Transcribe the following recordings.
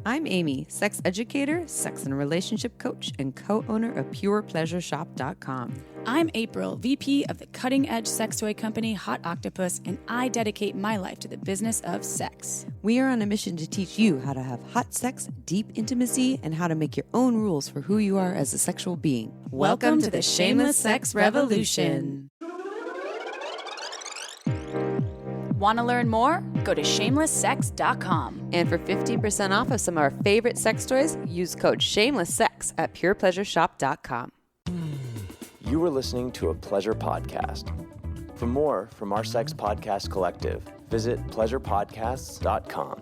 I'm Amy, sex educator, sex and relationship coach, and co-owner of PurePleasureShop.com. I'm April, VP of the cutting-edge sex toy company Hot Octopuss, and I dedicate my life to the business of sex. We are on a mission to teach you how to have hot sex, deep intimacy, and how to make your own rules for who you are as a sexual being. Welcome to the Shameless Sex Revolution. Want to learn more? Go to shamelesssex.com. And for 15% off of some of our favorite sex toys, use code SHAMELESSSEX at PurePleasureShop.com. You were listening to a pleasure podcast. For more from our sex podcast collective, visit pleasurepodcasts.com.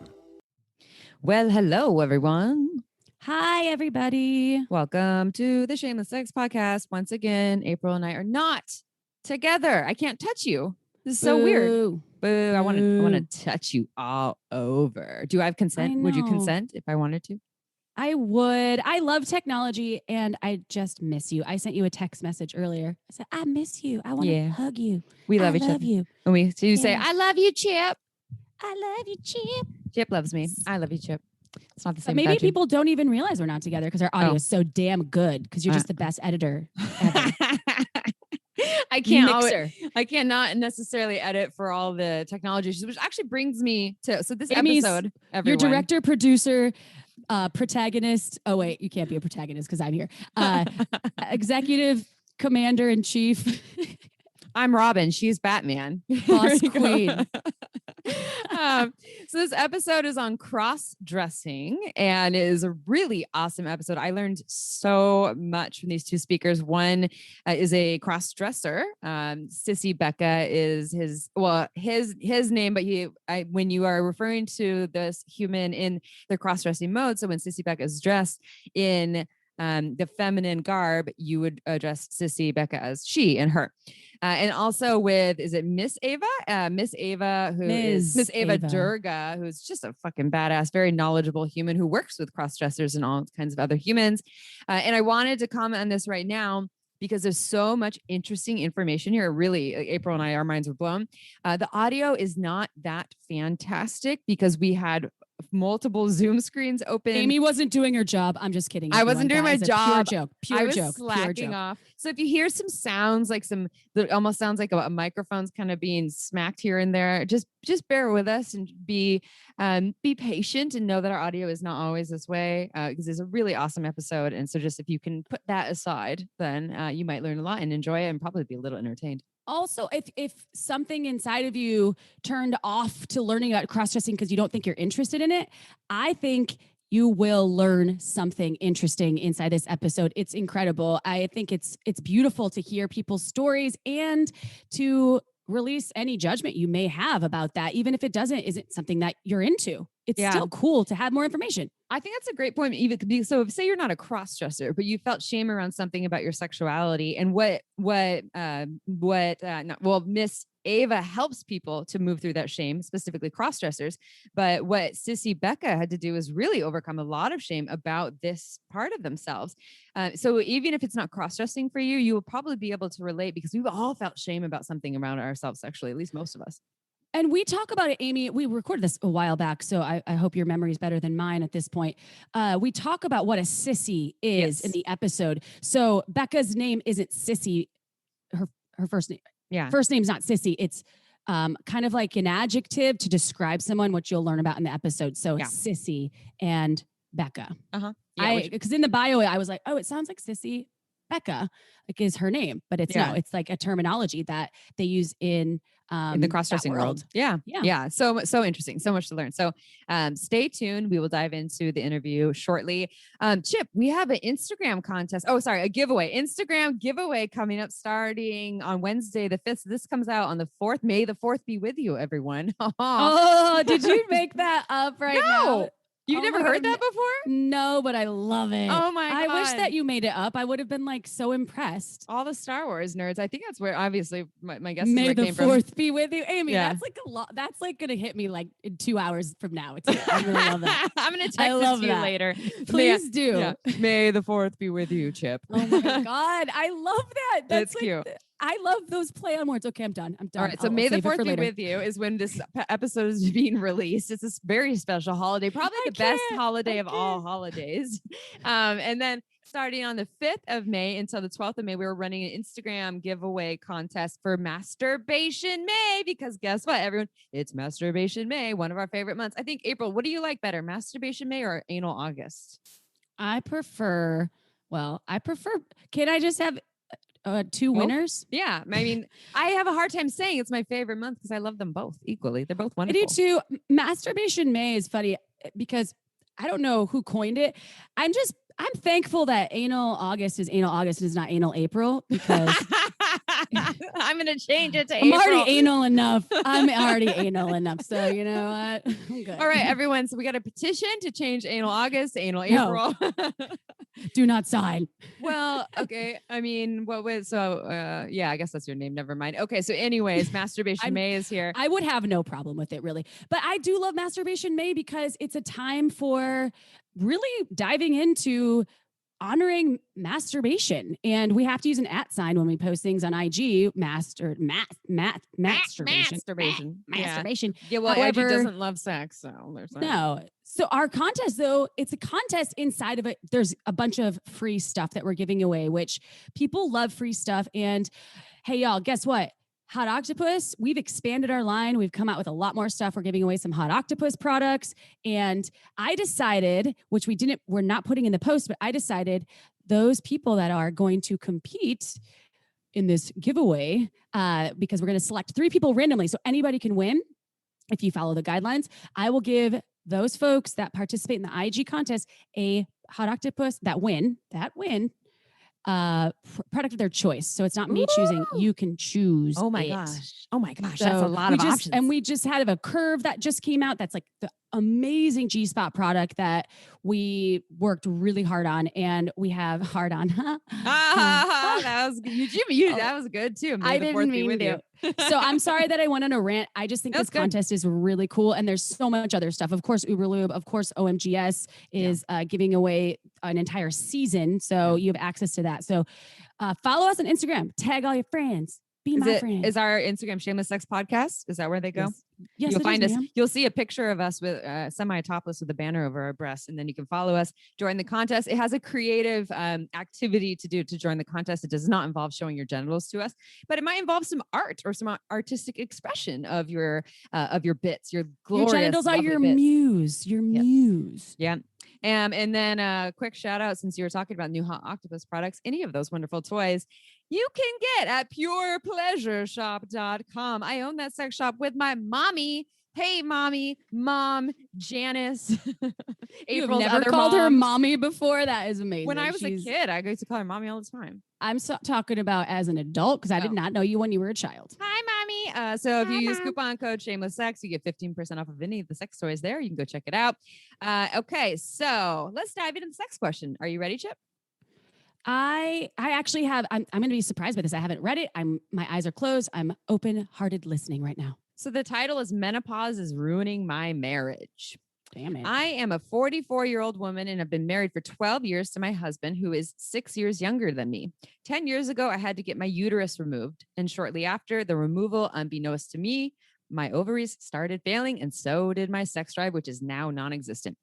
Well, hello, everyone. Hi, everybody. Welcome to the Shameless Sex Podcast. Once again, April and I are not together. I can't touch you. This is so weird. Boo. I want to touch you all over. Do I have consent? Would you consent if I wanted to? I would. I love technology and I just miss you. I sent you a text message earlier. I said, I miss you. I want to hug you. We love each other. You. And you say, I love you, Chip. I love you, Chip. Chip loves me. I love you, Chip. It's not the same. But maybe people don't even realize we're not together because our audio is so damn good because you're just the best editor ever. I cannot necessarily edit for all the technology issues, which actually brings me to this Amy's, episode. Everyone. Your director, producer, protagonist. Oh wait, you can't be a protagonist because I'm here. Executive commander in chief. I'm Robin. She's Batman. Boss queen. So this episode is on cross-dressing and it is a really awesome episode. I learned so much from these two speakers. One is a cross-dresser. Sissy Becca is his name, but when you are referring to this human in the cross-dressing mode, so when Sissy Becca is dressed in the feminine garb, you would address Sissy Becca as she and her. And also with, is it Miss Ava? Miss Ava Durga, who's just a fucking badass, very knowledgeable human who works with cross-dressers and all kinds of other humans. And I wanted to comment on this right now because there's so much interesting information here. Really, April and I, our minds were blown. The audio is not that fantastic because we had multiple Zoom screens open. Amy wasn't doing her job. I'm just kidding. I wasn't doing my job. Pure joke. Slacking off. So if you hear some sounds like that almost sounds like a microphone's kind of being smacked here and there, just bear with us and be patient and know that our audio is not always this way because it's a really awesome episode. And so just if you can put that aside, then you might learn a lot and enjoy it and probably be a little entertained. Also, if something inside of you turned off to learning about cross-dressing because you don't think you're interested in it, I think you will learn something interesting inside this episode. It's incredible. I think it's beautiful to hear people's stories and to release any judgment you may have about that, even if it isn't something that you're into. It's still cool to have more information. I think that's a great point. Even so, say you're not a cross-dresser, but you felt shame around something about your sexuality, and Miss Ava helps people to move through that shame, specifically cross-dressers. But what Sissy Becca had to do is really overcome a lot of shame about this part of themselves. So even if it's not cross-dressing for you, you will probably be able to relate because we've all felt shame about something around ourselves sexually, at least most of us. And we talk about it, Amy. We recorded this a while back, so I hope your memory is better than mine at this point. We talk about what a sissy is in the episode. So Becca's name isn't Sissy. Her first name. Yeah. First name's not Sissy. It's kind of like an adjective to describe someone, which you'll learn about in the episode. So Sissy and Becca. Uh-huh. Yeah, because in the bio, I was like, oh, it sounds like Sissy Becca, like is her name, but it's no, it's like a terminology that they use in the cross-dressing world. Yeah. So interesting. So much to learn. So stay tuned. We will dive into the interview shortly. Chip, we have an Instagram contest. Oh, sorry, a giveaway. Instagram giveaway coming up starting on Wednesday, the 5th. So this comes out on the 4th. May the 4th be with you, everyone. Oh, did you make that up now? You've never heard that before? No, but I love it. Oh my God. I wish that you made it up. I would have been like so impressed. All the Star Wars nerds. I think that's where obviously my guess is where it came from. May the 4th be with you. Amy, that's like a lot. That's like going to hit me like in 2 hours from now. I really love that. I'm going to text it to you later. Please do. Yeah. May the 4th be with you, Chip. Oh my God. I love that. That's like, cute. I love those play on words. Okay, I'm done. All right. So May the 4th be with you is when this episode is being released. It's this very special holiday, probably the best holiday of all holidays. And then starting on the 5th of May until the 12th of May, we were running an Instagram giveaway contest for Masturbation May, because guess what, everyone? It's Masturbation May, one of our favorite months. I think, April, what do you like better, Masturbation May or Anal August? I prefer, can I just have two winners? Yeah. I mean, I have a hard time saying it's my favorite month because I love them both equally. They're both wonderful. I do too. Masturbation May is funny because I don't know who coined it. I'm thankful that Anal August is Anal August and is not Anal April, because I'm going to change it to I'm April. already anal enough. I'm already anal enough. So you know what? I'm good. All right, everyone. So we got a petition to change Anal August to Anal April. Do not sign. Well, okay. I mean, yeah, I guess that's your name. Never mind. Okay. So anyways, Masturbation May is here. I would have no problem with it, really. But I do love Masturbation May because it's a time for really diving into honoring masturbation. And we have to use an @ when we post things on IG. Masturbation. Masturbation. Yeah, well, however, IG doesn't love sex, so there's no. So our contest, though, it's a contest inside of it. There's a bunch of free stuff that we're giving away, which people love free stuff. And hey, y'all, guess what? Hot Octopus, we've expanded our line. We've come out with a lot more stuff. We're giving away some Hot Octopus products. And I decided, which we're not putting in the post, but I decided those people that are going to compete in this giveaway, because we're going to select 3 people randomly. So anybody can win if you follow the guidelines. I will give those folks that participate in the IG contest a Hot Octopus that win product of their choice. So it's not me choosing. You can choose. Oh my gosh. So that's a lot of options. And we just had a curve that just came out. That's like the amazing G-spot product that we worked really hard on, and we have hard on. That was you. That was good too. I didn't mean to. So I'm sorry that I went on a rant. I just think this contest is really cool, and there's so much other stuff. Of course, Uberlube. Of course, OMGS is giving away an entire season, so you have access to that. So follow us on Instagram. Tag all your friends. Be my friend. Is our Instagram Shameless Sex Podcast? Is that where they go? Yes, you'll find us. You'll see a picture of us with semi-topless with a banner over our breasts, and then you can follow us, join the contest. It has a creative activity to do to join the contest. It does not involve showing your genitals to us, but it might involve some art or some artistic expression of your bits. Your glorious, your genitals are your bits. Muse. Your muse. Yeah. And then a quick shout out, since you were talking about new Hot Octopus products, any of those wonderful toys you can get at purepleasureshop.com. I own that sex shop with my mommy. Hey, mommy, mom, Janice. You've never called her mommy before? That is amazing. When I was a kid, I used to call her mommy all the time. I'm talking about as an adult, because I did not know you when you were a child. Hi, mommy. So if you use coupon code Shameless Sex, you get 15% off of any of the sex toys there. You can go check it out. Okay, so let's dive into the sex question. Are you ready, Chip? I actually have. I'm going to be surprised by this. I haven't read it. My eyes are closed. I'm open-hearted listening right now. So the title is Menopause is Ruining My Marriage. Damn it. I am a 44-year-old woman and have been married for 12 years to my husband, who is 6 years younger than me. 10 years ago, I had to get my uterus removed. And shortly after the removal, unbeknownst to me, my ovaries started failing, and so did my sex drive, which is now non-existent.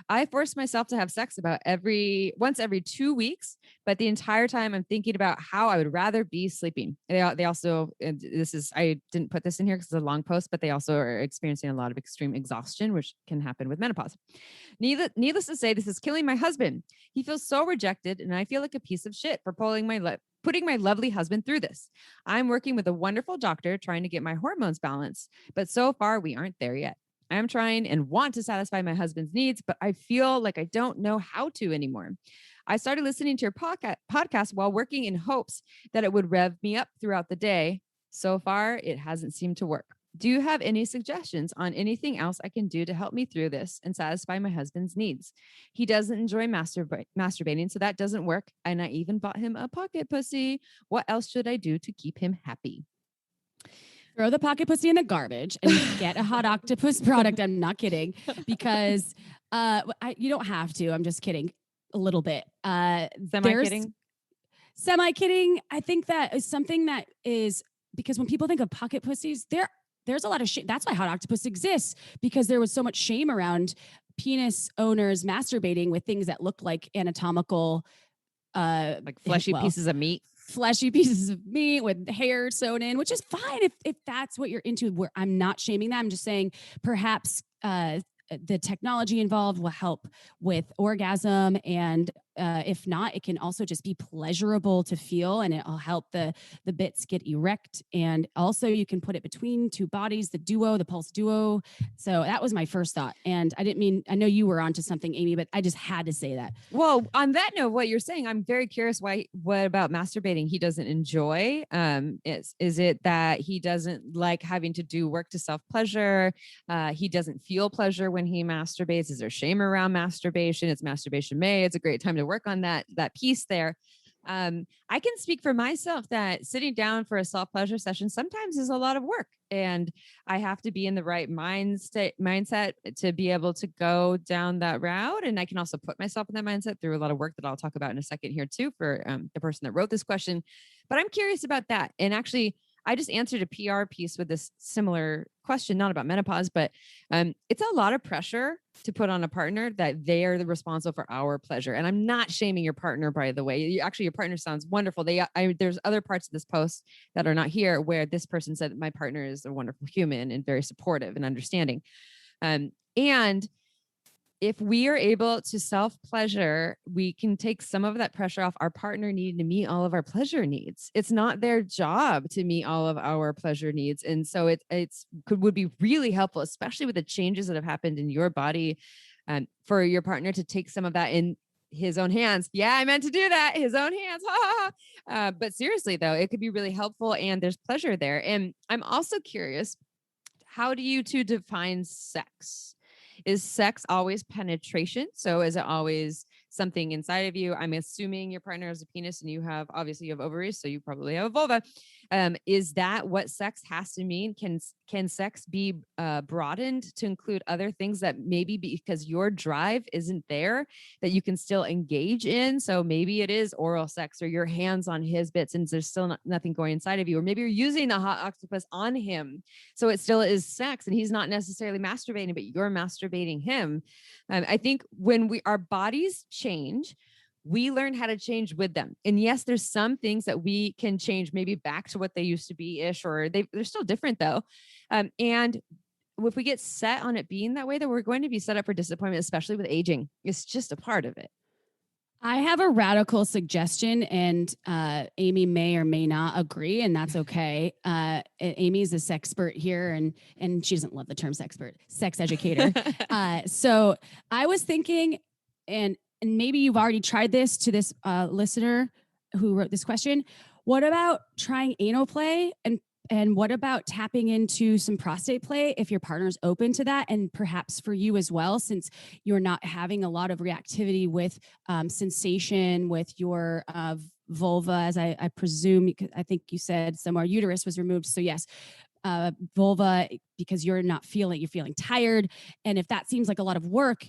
I forced myself to have sex once every 2 weeks, but the entire time I'm thinking about how I would rather be sleeping. They also, I didn't put this in here because it's a long post, but they also are experiencing a lot of extreme exhaustion, which can happen with menopause. Needless to say, this is killing my husband. He feels so rejected, and I feel like a piece of shit for putting my lovely husband through this. I'm working with a wonderful doctor trying to get my hormones balanced, but so far we aren't there yet. I am trying and want to satisfy my husband's needs, but I feel like I don't know how to anymore. I started listening to your podcast while working in hopes that it would rev me up throughout the day. So far, it hasn't seemed to work. Do you have any suggestions on anything else I can do to help me through this and satisfy my husband's needs? He doesn't enjoy masturbating, so that doesn't work. And I even bought him a pocket pussy. What else should I do to keep him happy? Throw the pocket pussy in the garbage and get a Hot Octopus product. I'm not kidding, because you don't have to. I'm just kidding a little bit. Semi-kidding? Semi-kidding. I think that is something that is because when people think of pocket pussies, there's a lot of shame. That's why hot octopus exists, because there was so much shame around penis owners masturbating with things that looked like anatomical, Like fleshy pieces of meat. Fleshy pieces of meat with hair sewn in, which is fine if that's what you're into. Where I'm not shaming that. I'm just saying perhaps the technology involved will help with orgasm, and if not, it can also just be pleasurable to feel, and it'll help the bits get erect. And also you can put it between two bodies, the pulse duo. So that was my first thought. And I know you were onto something, Amy, but I just had to say that. Well, on that note, what you're saying, I'm very curious what about masturbating he doesn't enjoy? Is it that he doesn't like having to do work to self-pleasure? He doesn't feel pleasure when he masturbates? Is there shame around masturbation? It's masturbation May. It's a great time to work on that piece there. I can speak for myself that sitting down for a self-pleasure session sometimes is a lot of work, and I have to be in the right mindset to be able to go down that route. And I can also put myself in that mindset through a lot of work that I'll talk about in a second here too for the person that wrote this question. But I'm curious about that. And actually, I just answered a PR piece with this similar question, not about menopause, but it's a lot of pressure to put on a partner that they are the responsible for our pleasure. And I'm not shaming your partner, by the way. Actually, your partner sounds wonderful. There's other parts of this post that are not here where this person said my partner is a wonderful human and very supportive and understanding. And if we are able to self-pleasure, we can take some of that pressure off our partner needing to meet all of our pleasure needs. It's not their job to meet all of our pleasure needs. And so would be really helpful, especially with the changes that have happened in your body, for your partner to take some of that in his own hands. Yeah, I meant to do that. His own hands. But seriously, though, it could be really helpful, and there's pleasure there. And I'm also curious, how do you two define sex? Is sex always penetration? So is it always something inside of you? I'm assuming your partner has a penis and you have ovaries, so you probably have a vulva. Is that what sex has to mean? Can sex be broadened to include other things that maybe because your drive isn't there that you can still engage in? So maybe it is oral sex or your hands on his bits and there's still nothing going inside of you. Or maybe you're using the hot octopus on him. So it still is sex and he's not necessarily masturbating, but you're masturbating him. I think when our bodies change, we learn how to change with them. And yes, there's some things that we can change maybe back to what they used to be ish, or they're still different though. And if we get set on it being that way, then we're going to be set up for disappointment, especially with aging. It's just a part of it. I have a radical suggestion, and Amy may or may not agree, and that's okay. Amy's a sexpert here, and she doesn't love the term sexpert, sex educator. So I was thinking, and maybe you've already tried this to this listener who wrote this question. What about trying anal play and what about tapping into some prostate play if your partner's open to that? And perhaps for you as well, since you're not having a lot of reactivity with sensation with your vulva, as I presume, I think you said somewhere uterus was removed. So yes, vulva, because you're feeling tired. And if that seems like a lot of work,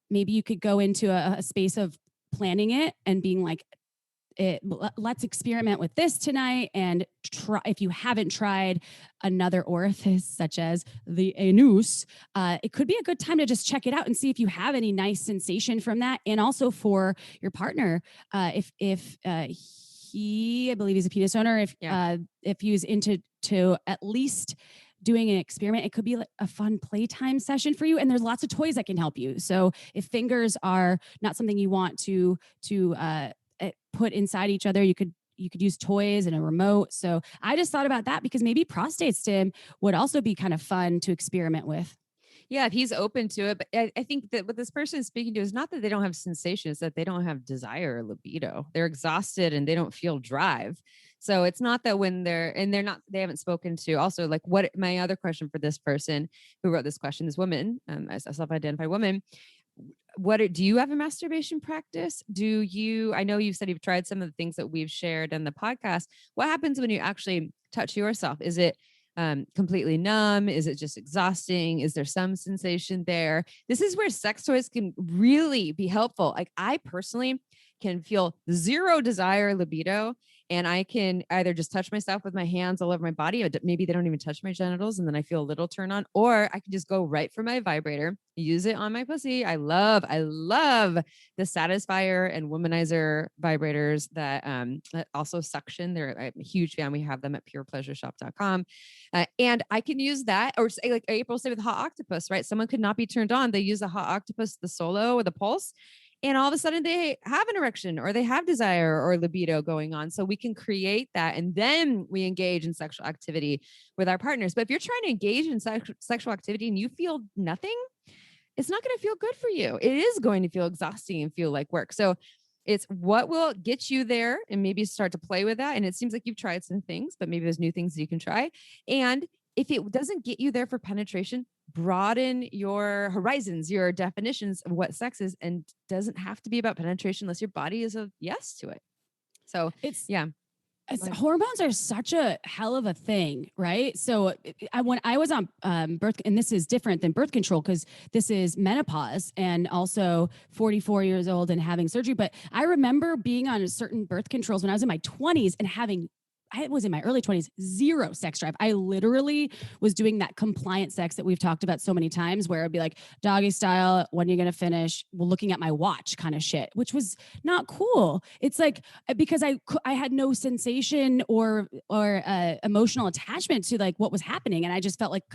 maybe you could go into a space of planning it and being like, let's experiment with this tonight, and try, if you haven't tried another orifice such as the anus, it could be a good time to just check it out and see if you have any nice sensation from that. And also for your partner, if he, I believe he's a penis owner, if he's into at least doing an experiment, it could be like a fun playtime session for you. And there's lots of toys that can help you. So if fingers are not something you want to put inside each other, you could use toys and a remote. So I just thought about that because maybe prostate stim would also be kind of fun to experiment with. Yeah, if he's open to it. But I think that what this person is speaking to is not that they don't have sensation, it's that they don't have desire or libido. They're exhausted and they don't feel drive. So it's not that they haven't spoken to also like what my other question for this person who wrote this question, this woman, a self-identified woman, do you have a masturbation practice? I know you said you've tried some of the things that we've shared in the podcast. What happens when you actually touch yourself? Is it completely numb? Is it just exhausting? Is there some sensation there? This is where sex toys can really be helpful. Like I personally can feel zero desire, libido, and I can either just touch myself with my hands all over my body, or maybe they don't even touch my genitals, and then I feel a little turn on, or I can just go right for my vibrator, use it on my pussy. I love the Satisfier and Womanizer vibrators that also suction. I'm a huge fan. We have them at purepleasureshop.com. And I can use that, or say, like April said with Hot Octopus, right? Someone could not be turned on. They use the Hot Octopus, the Solo or the Pulse, and all of a sudden they have an erection or they have desire or libido going on. So we can create that, and then we engage in sexual activity with our partners. But if you're trying to engage in sexual activity and you feel nothing, it's not going to feel good for you. It is going to feel exhausting and feel like work. So it's what will get you there, and maybe start to play with that. And it seems like you've tried some things, but maybe there's new things that you can try. And if it doesn't get you there for penetration, broaden your horizons, your definitions of what sex is, and doesn't have to be about penetration unless your body is a yes to it. So hormones are such a hell of a thing, right? So when I was on birth, and this is different than birth control because this is menopause and also 44 years old and having surgery. But I remember being on certain birth controls when I was in my 20s and I was in my early 20s, zero sex drive. I literally was doing that compliant sex that we've talked about so many times, where it'd be like doggy style, when are you going to finish? Well, looking at my watch kind of shit, which was not cool. It's like, because I had no sensation or emotional attachment to like what was happening. And I just felt like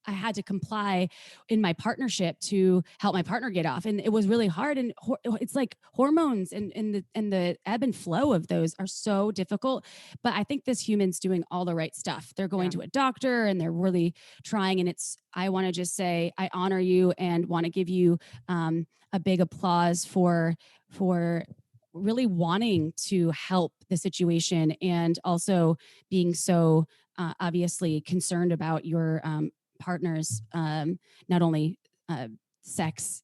I had to comply in my partnership to help my partner get off. And it was really hard. And it's like hormones and the ebb and flow of those are so difficult. But I think this human's doing all the right stuff. They're going to a doctor and they're really trying. And I want to just say, I honor you and want to give you a big applause for really wanting to help the situation, and also being so obviously concerned about your partners, not only sex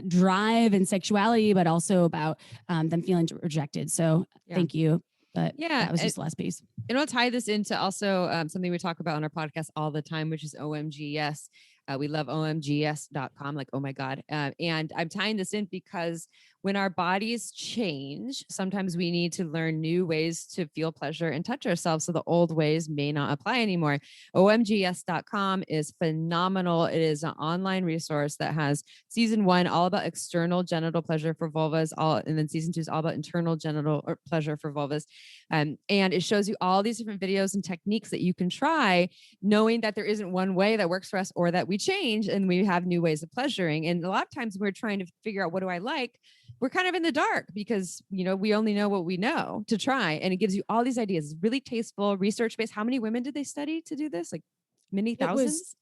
drive and sexuality, but also about them feeling rejected. So thank you. But that was just the last piece. And I'll tie this into also something we talk about on our podcast all the time, which is OMGS. We love omgs.com, like, oh my God. And I'm tying this in because when our bodies change, sometimes we need to learn new ways to feel pleasure and touch ourselves. So the old ways may not apply anymore. omgs.com is phenomenal. It is an online resource that has season 1, all about external genital pleasure for vulvas, and then season 2 is all about internal genital pleasure for vulvas. And it shows you all these different videos and techniques that you can try, knowing that there isn't one way that works for us, or that we change and we have new ways of pleasuring. And a lot of times we're trying to figure out, what do I like? We're kind of in the dark because, we only know what we know to try. And it gives you all these ideas. It's really tasteful, research-based. How many women did they study to do this? Like many thousands?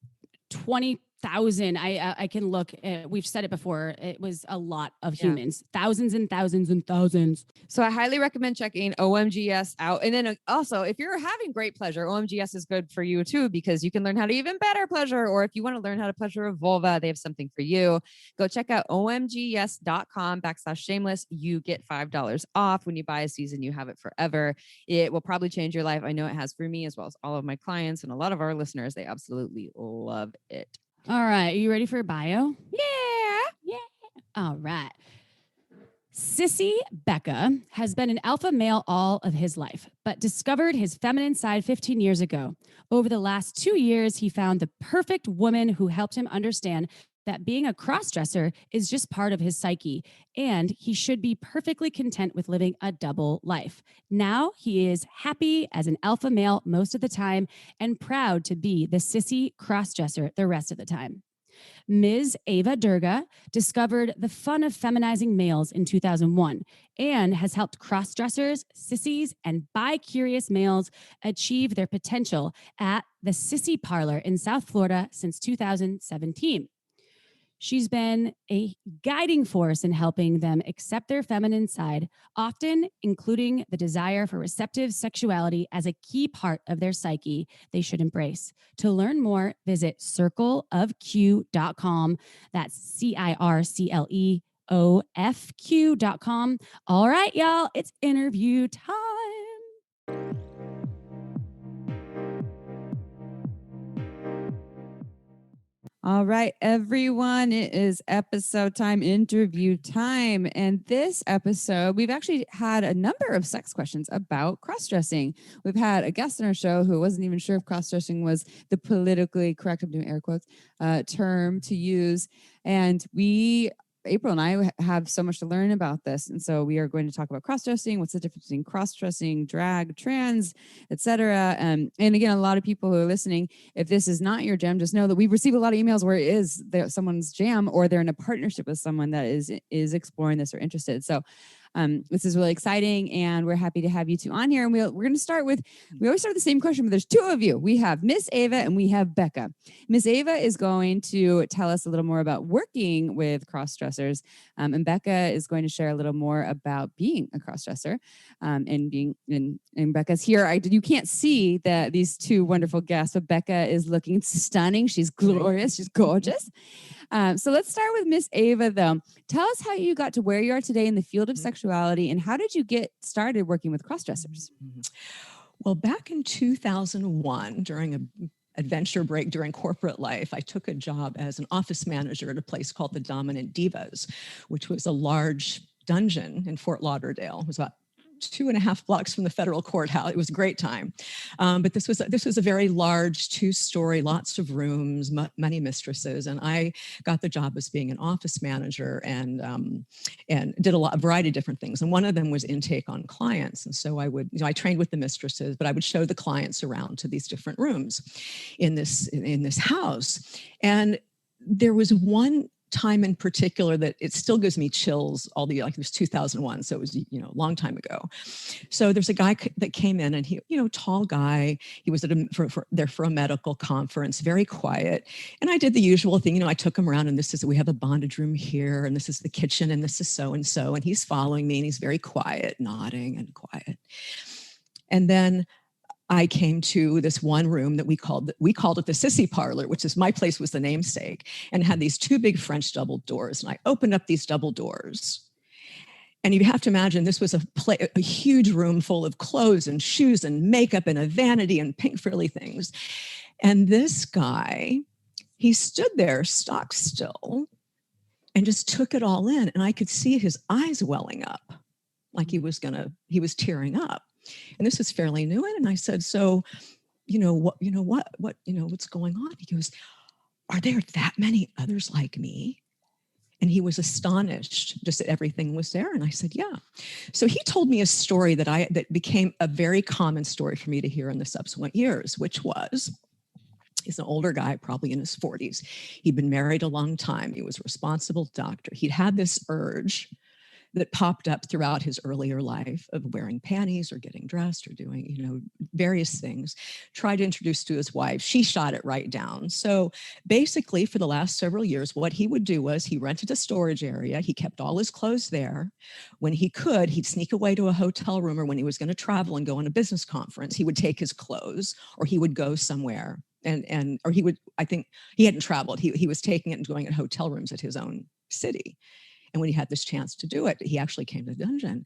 20,000. I can look. We've said it before. It was a lot of humans, thousands and thousands and thousands. So I highly recommend checking OMGS out. And then also, if you're having great pleasure, OMGS is good for you too, because you can learn how to even better pleasure. Or if you want to learn how to pleasure a vulva, they have something for you. Go check out omgs.com/shameless. You get $5 off when you buy a season. You have it forever. It will probably change your life. I know it has for me, as well as all of my clients and a lot of our listeners. They absolutely love it. All right. Are you ready for a bio? Yeah. All right. Sissy Becca has been an alpha male all of his life, but discovered his feminine side 15 years ago. Over the last 2 years, he found the perfect woman who helped him understand that being a crossdresser is just part of his psyche, and he should be perfectly content with living a double life. Now he is happy as an alpha male most of the time and proud to be the sissy crossdresser the rest of the time. Ms. Ava Durga discovered the fun of feminizing males in 2001 and has helped crossdressers, sissies, and bi-curious males achieve their potential at the Sissy Parlor in South Florida since 2017. She's been a guiding force in helping them accept their feminine side, often including the desire for receptive sexuality as a key part of their psyche they should embrace. To learn more, visit circleofq.com. That's CIRCLEOFQ.com. All right, y'all, it's interview time. All right, everyone, it is episode time, interview time. And this episode, we've actually had a number of sex questions about cross-dressing. We've had a guest on our show who wasn't even sure if cross-dressing was the politically correct, I'm doing air quotes, term to use. And April and I have so much to learn about this. And so we are going to talk about cross-dressing, what's the difference between cross-dressing, drag, trans, etc. And again, a lot of people who are listening, if this is not your jam, just know that we receive a lot of emails where it is someone's jam, or they're in a partnership with someone that is exploring this or interested. So this is really exciting, and we're happy to have you two on here. And we're going to start with, we always start with the same question, but there's two of you. We have Miss Ava and we have Becca. Miss Ava is going to tell us a little more about working with cross-dressers, and Becca is going to share a little more about being a cross-dresser, and being and Becca's here. You can't see these two wonderful guests, but Becca is looking stunning. She's glorious. She's gorgeous. So let's start with Miss Ava, though. Tell us how you got to where you are today in the field of sexuality, and how did you get started working with cross-dressers? Well, back in 2001, during an adventure break during corporate life, I took a job as an office manager at a place called the Dominant Divas, which was a large dungeon in Fort Lauderdale. It was about 2.5 blocks from the federal courthouse. It was a great time. But this was a very large 2-story, lots of rooms, many mistresses. And I got the job as being an office manager and did a variety of different things. And one of them was intake on clients. And so I trained with the mistresses, but I would show the clients around to these different rooms in this house. And there was one time in particular that it still gives me chills, it was 2001, so it was a long time ago. So there's a guy that came in, and he, tall guy, he was there for a medical conference, very quiet. And I did the usual thing, I took him around, and we have a bondage room here, and this is the kitchen, and this is so and so, and he's following me, and he's very quiet, nodding and quiet. And then I came to this one room that we called it the Sissy Parlor, which is my place, was the namesake, and had these 2 big French double doors. And I opened up these double doors. And you have to imagine this was a huge room full of clothes and shoes and makeup and a vanity and pink frilly things. And this guy, he stood there stock still and just took it all in. And I could see his eyes welling up, like he was tearing up. And this was fairly new. And I said, so, what's going on? He goes, are there that many others like me? And he was astonished just that everything was there. And I said, yeah. So he told me a story that became a very common story for me to hear in the subsequent years, which was, he's an older guy, probably in his 40s. He'd been married a long time. He was a responsible doctor. He'd had this urge that popped up throughout his earlier life of wearing panties or getting dressed or doing, various things. Tried to introduce to his wife. She shot it right down. So basically, for the last several years, what he would do was he rented a storage area. He kept all his clothes there. When he could, he'd sneak away to a hotel room, or when he was going to travel and go on a business conference, he would take his clothes, or he would go somewhere or he would, I think he hadn't traveled. He was taking it and going in hotel rooms at his own city. And when he had this chance to do it, he actually came to the dungeon.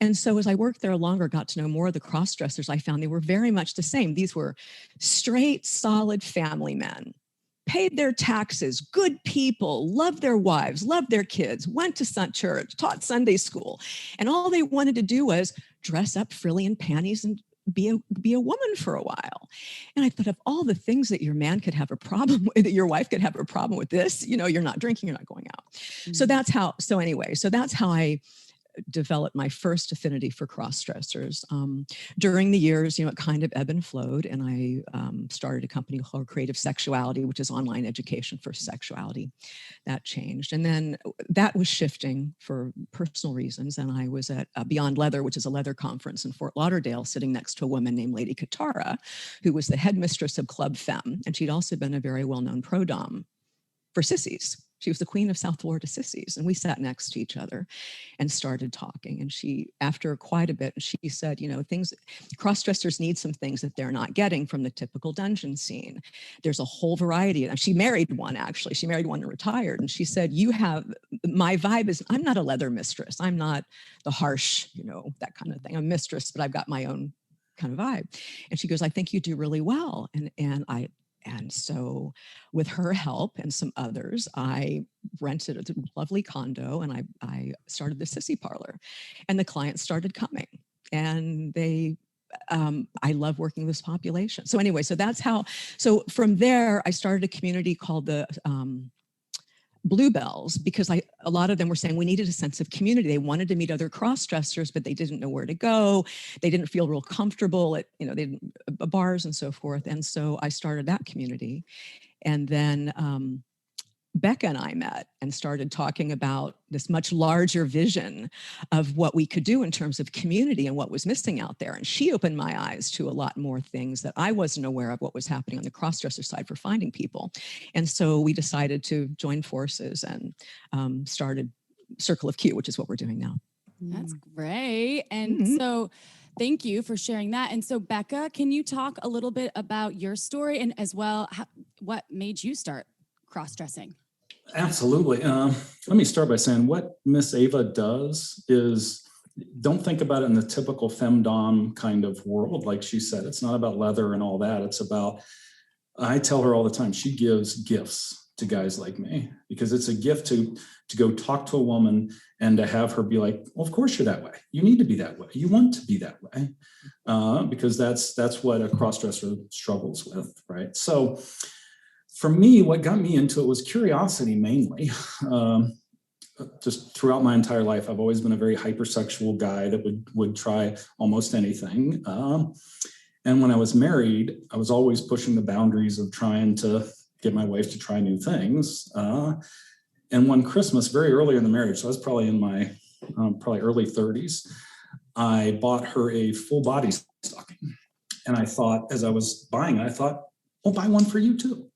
And so as I worked there longer, got to know more of the cross-dressers, I found they were very much the same. These were straight, solid family men, paid their taxes, good people, loved their wives, loved their kids, went to church, taught Sunday school. And all they wanted to do was dress up frilly in panties and be a woman for a while. And I thought, of all the things that your man could have a problem with, that your wife could have a problem with this, you're not drinking, you're not going out. Mm-hmm. So that's how I developed my first affinity for cross-dressers. During the years, it kind of ebbed and flowed, and I started a company called Creative Sexuality, which is online education for sexuality. That changed. And then that was shifting for personal reasons. And I was at Beyond Leather, which is a leather conference in Fort Lauderdale, sitting next to a woman named Lady Katara, who was the headmistress of Club Femme. And she'd also been a very well-known pro-dom for sissies. She was the queen of South Florida sissies. And we sat next to each other and started talking. And she, after quite a bit, she said, cross-dressers need some things that they're not getting from the typical dungeon scene. There's a whole variety. And she married one, actually. She married one and retired. And she said, my vibe is, I'm not a leather mistress. I'm not the harsh, that kind of thing. I'm a mistress, but I've got my own kind of vibe. And she goes, I think you do really well. And I And so with her help and some others, I rented a lovely condo and I started the Sissy Parlor, and the clients started coming, and I love working with this population. So anyway, so from there, I started a community called the Bluebells, because a lot of them were saying we needed a sense of community. They wanted to meet other cross-dressers, but they didn't know where to go. They didn't feel real comfortable at, bars and so forth. And so I started that community. And then Becca and I met and started talking about this much larger vision of what we could do in terms of community and what was missing out there. And she opened my eyes to a lot more things that I wasn't aware of what was happening on the crossdresser side for finding people. And so we decided to join forces and started Circle of Q, which is what we're doing now. That's great. And so thank you for sharing that. And so Becca, can you talk a little bit about your story and as well, what made you start cross-dressing? Absolutely. Let me start by saying what Miss Ava does is, don't think about it in the typical femdom kind of world. Like she said, it's not about leather and all that. It's about, I tell her all the time, she gives gifts to guys like me, because it's a gift to go talk to a woman and to have her be like, well, of course you're that way. You need to be that way. You want to be that way. Because that's what a crossdresser struggles with, right? So for me, what got me into it was curiosity mainly. Just throughout my entire life, I've always been a very hypersexual guy that would try almost anything. And when I was married, I was always pushing the boundaries of trying to get my wife to try new things. And one Christmas, very early in the marriage, so I was probably in my probably early 30s, I bought her a full body stocking. And I thought, as I was buying it, I thought, I'll buy one for you too.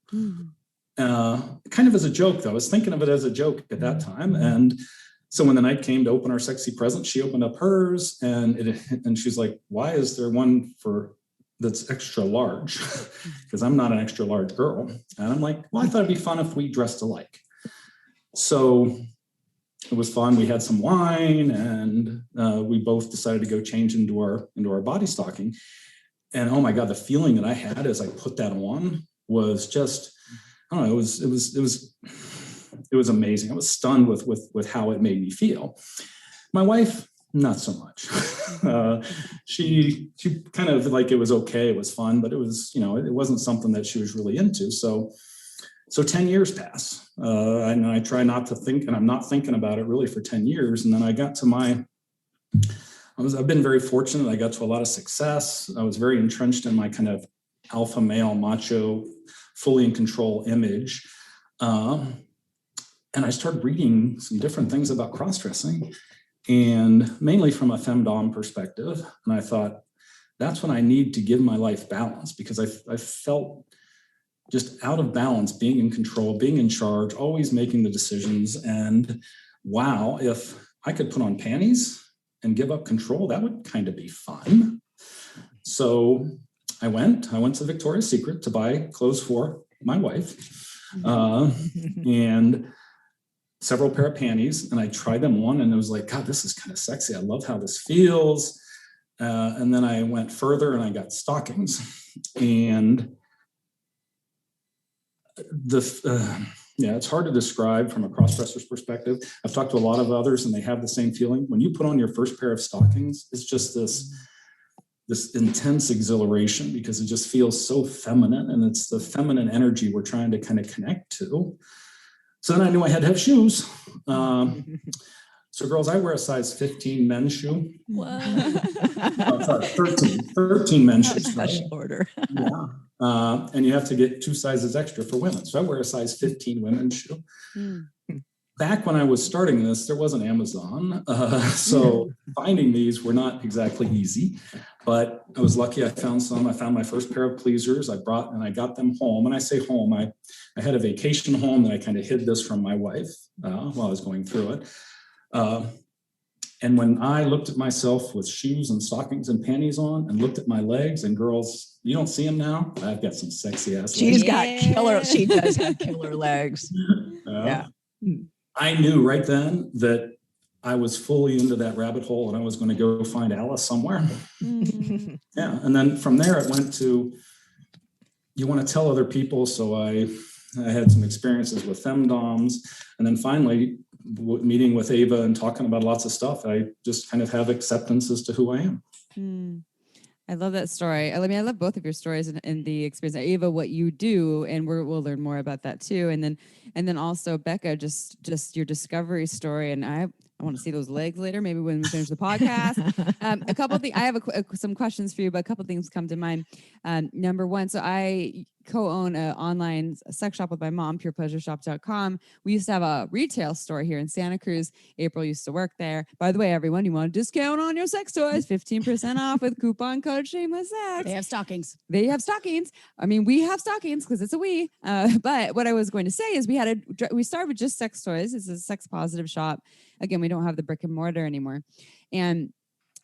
Kind of as a joke, though. I was thinking of it as a joke at that time. And so when the night came to open our sexy present, she opened up hers and she's like, why is there one that's extra large? Because I'm not an extra large girl. And I'm like, well, I thought it'd be fun if we dressed alike. So it was fun. We had some wine and we both decided to go change into our body stocking. And oh my God, the feeling that I had as I put that on was just, I don't know, it was amazing. I was stunned with how it made me feel. My wife, not so much. She kind of like, it was okay, it was fun, but it was, it wasn't something that she was really into. So 10 years pass. I try not to think, and I'm not thinking about it really for 10 years. And then I got to I've been very fortunate. I got to a lot of success. I was very entrenched in my kind of alpha male, macho, fully in control image. And I started reading some different things about cross-dressing, and mainly from a femdom perspective. And I thought, that's when I need to give my life balance, because I felt just out of balance, being in control, being in charge, always making the decisions. And wow, if I could put on panties and give up control, that would kind of be fun. So I went to Victoria's Secret to buy clothes for my wife, and several pair of panties, and I tried them on, and it was like, God, this is kind of sexy. I love how this feels. And then I went further and I got stockings, and it's hard to describe from a cross-dresser's perspective. I've talked to a lot of others and they have the same feeling. When you put on your first pair of stockings, it's just this intense exhilaration, because it just feels so feminine, and it's the feminine energy we're trying to kind of connect to. So then I knew I had to have shoes. So girls, I wear a size 15 men's shoe. What? 13 men's shoes. Special order. Yeah. And you have to get 2 sizes extra for women. So I wear a size 15 women's shoe. Back when I was starting this, there wasn't Amazon. So finding these were not exactly easy, but I was lucky. I found some. I found my first pair of pleasers. I got them home. And I say home, I had a vacation home that I kind of hid this from my wife while I was going through it. And when I looked at myself with shoes and stockings and panties on and looked at my legs, and girls, you don't see them now, I've got some sexy ass legs. She does have killer legs. Yeah. I knew right then that I was fully into that rabbit hole, and I was going to go find Alice somewhere. Yeah. And then from there, it went to you want to tell other people. So I had some experiences with femdoms, and then finally meeting with Ava and talking about lots of stuff. I just kind of have acceptance as to who I am. I love that story. I mean, I love both of your stories and the experience. Ava, what you do, and we'll learn more about that too. And then also Becca, just your discovery story. And I want to see those legs later, maybe when we finish the podcast. A couple of things. I have some questions for you, but a couple of things come to mind. Number one, so I co-own an online sex shop with my mom, purepleasureshop.com. We used to have a retail store here in Santa Cruz. April used to work there. By the way, everyone, you want a discount on your sex toys, 15% off with coupon code Shameless Sex. They have stockings. I mean, we have stockings because it's a we. But what I was going to say is we started with just sex toys. It's a sex positive shop. Again, we don't have the brick and mortar anymore. And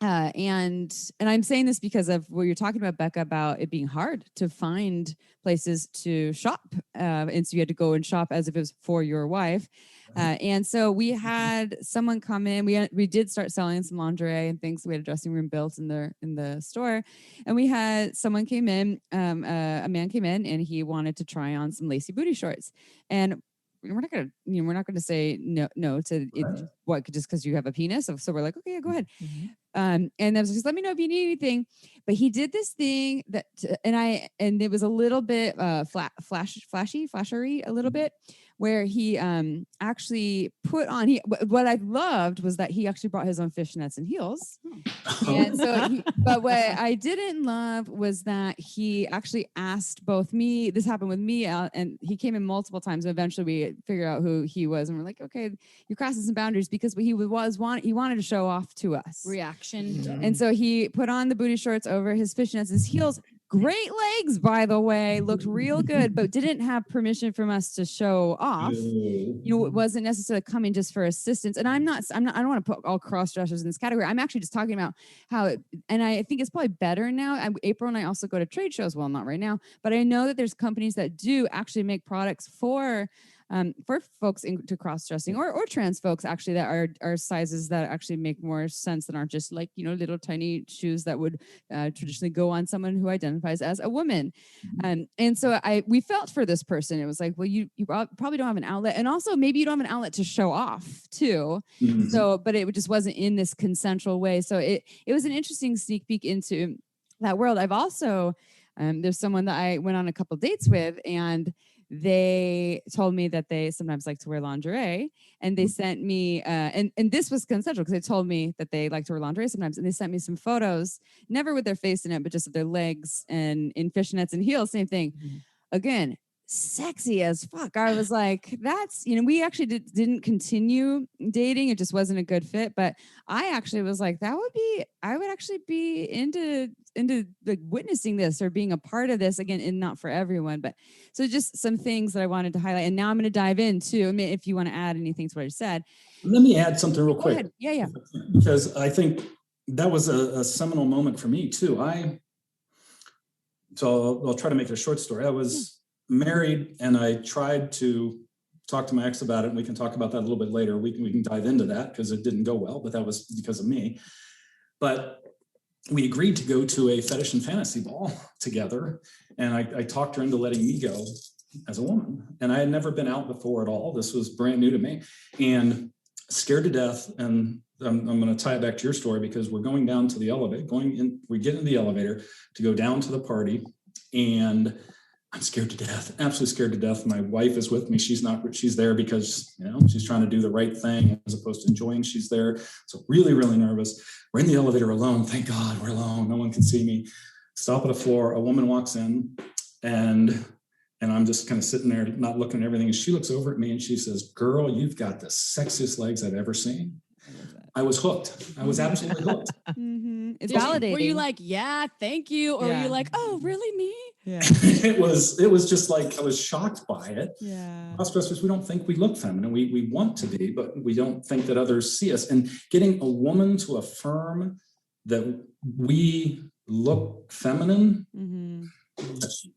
I'm saying this because of what you're talking about, Becca, about it being hard to find places to shop. And so you had to go and shop as if it was for your wife. And so we had someone come in. We did start selling some lingerie and things. We had a dressing room built in the store, and we had someone came in. A man came in, and he wanted to try on some lacy booty shorts. And we're not gonna say no to it, what just because you have a penis. So we're like, okay, yeah, go ahead. And I was just, let me know if you need anything. But he did this thing that, and it was a little bit flashery a little bit, where he actually put on, what I loved was that he actually brought his own fishnets and heels. And so, but what I didn't love was that he actually asked both me, this happened with me, and he came in multiple times, and eventually we figured out who he was, and we're like, okay, you're crossing some boundaries, because he wanted to show off to us. Reaction. And so he put on the booty shorts over his fishnets, his heels. Great legs, by the way, looked real good, but didn't have permission from us to show off. It wasn't necessarily coming just for assistance. And I don't want to put all cross-dressers in this category. I'm actually just talking about how, and I think it's probably better now. April and I also go to trade shows. Well, not right now, but I know that there's companies that do actually make products for folks into cross-dressing or trans folks, actually, that are sizes that actually make more sense, that aren't just like, little tiny shoes that would traditionally go on someone who identifies as a woman. And so we felt for this person. It was like, well, you probably don't have an outlet, and also maybe you don't have an outlet to show off too. Mm-hmm. So, but it just wasn't in this consensual way. So it was an interesting sneak peek into that world. I've also, there's someone that I went on a couple dates with, and they told me that they sometimes like to wear lingerie, and they sent me, and this was consensual, because they told me that they like to wear lingerie sometimes, and they sent me some photos, never with their face in it, but just of their legs and in fishnets and heels, same thing. Mm-hmm. Again, sexy as fuck. I was like, that's, we actually didn't continue dating. It just wasn't a good fit. But I actually was like, I would actually be into like witnessing this or being a part of this again, and not for everyone. But so just some things that I wanted to highlight. And now I'm going to dive into, I mean, if you want to add anything to what I said. Let me add something real quick. Ahead. Yeah. Because I think that was a seminal moment for me too. So I'll try to make it a short story. I was married, and I tried to talk to my ex about it, and we can talk about that a little bit later. We can dive into that, because it didn't go well, but that was because of me. But we agreed to go to a fetish and fantasy ball together, and I talked her into letting me go as a woman. And I had never been out before at all. This was brand new to me, and scared to death. And I'm going to tie it back to your story, because we're going down to the elevator, we get in the elevator to go down to the party, and I'm scared to death, absolutely scared to death. My wife is with me. She's there because, she's trying to do the right thing as opposed to enjoying. She's there. So really, really nervous. We're in the elevator alone. Thank God we're alone. No one can see me. Stop at the floor. A woman walks in, and I'm just kind of sitting there, not looking at everything. And she looks over at me and she says, "Girl, you've got the sexiest legs I've ever seen." I was hooked. I was absolutely hooked. Mm-hmm. It's validating. Were you like, yeah, thank you? Or were you like, oh, really, me? Yeah. It was just like, I was shocked by it. Yeah. Crossdressers, we don't think we look feminine. We want to be, but we don't think that others see us. And getting a woman to affirm that we look feminine, mm-hmm. that's huge.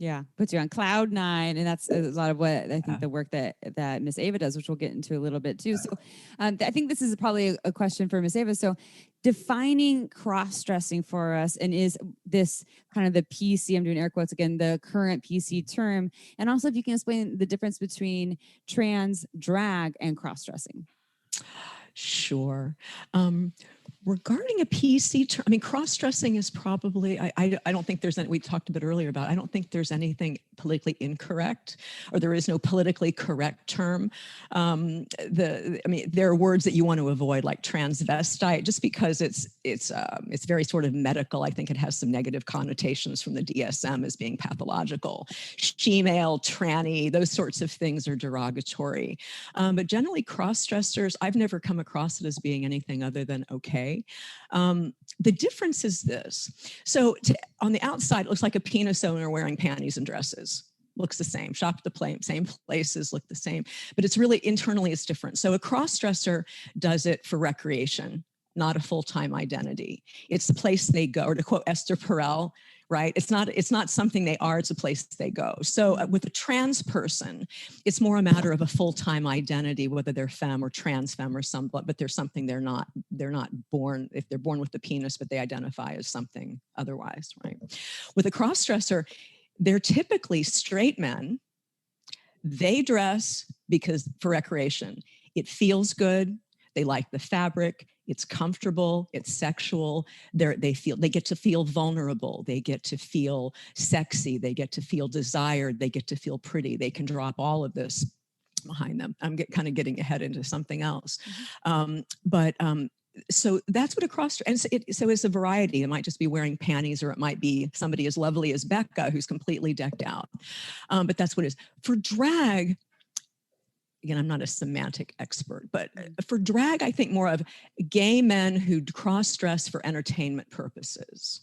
Yeah, puts you on cloud nine, and that's a lot of what I think the work that Miss Ava does, which we'll get into a little bit too. So, I think this is probably a question for Miss Ava. So, defining cross-dressing for us, and is this kind of the PC? I'm doing air quotes again, the current PC term, and also if you can explain the difference between trans, drag, and cross-dressing. Sure. Regarding a PC term, I mean, cross-dressing is probably, I don't think there's any, we talked a bit earlier about, I don't think there's anything politically incorrect, or there is no politically correct term. I mean, there are words that you want to avoid, like transvestite, just because it's very sort of medical. I think it has some negative connotations from the DSM as being pathological. She-male, tranny, those sorts of things are derogatory. But generally, cross-dressers, I've never come across it as being anything other than okay. The difference is this. So on the outside, it looks like a penis owner wearing panties and dresses. Looks the same. Shop at the same places, look the same. But it's really, internally, it's different. So a cross-dresser does it for recreation, not a full-time identity. It's the place they go, or to quote Esther Perel, right? It's not something they are, it's a place they go. So with a trans person, it's more a matter of a full-time identity, whether they're femme or trans femme or but there's something they're not born, if they're born with the penis, but they identify as something otherwise, right? With a cross-dresser, they're typically straight men. They dress because for recreation. It feels good. They like the fabric. It's comfortable. It's sexual. They get to feel vulnerable. They get to feel sexy. They get to feel desired. They get to feel pretty. They can drop all of this behind them. I'm kind of getting ahead into something else. So that's what a cross, and so it's a variety. It might just be wearing panties, or it might be somebody as lovely as Becca who's completely decked out. But that's what it is. For drag, again, I'm not a semantic expert, but for drag, I think more of gay men who cross-dress for entertainment purposes,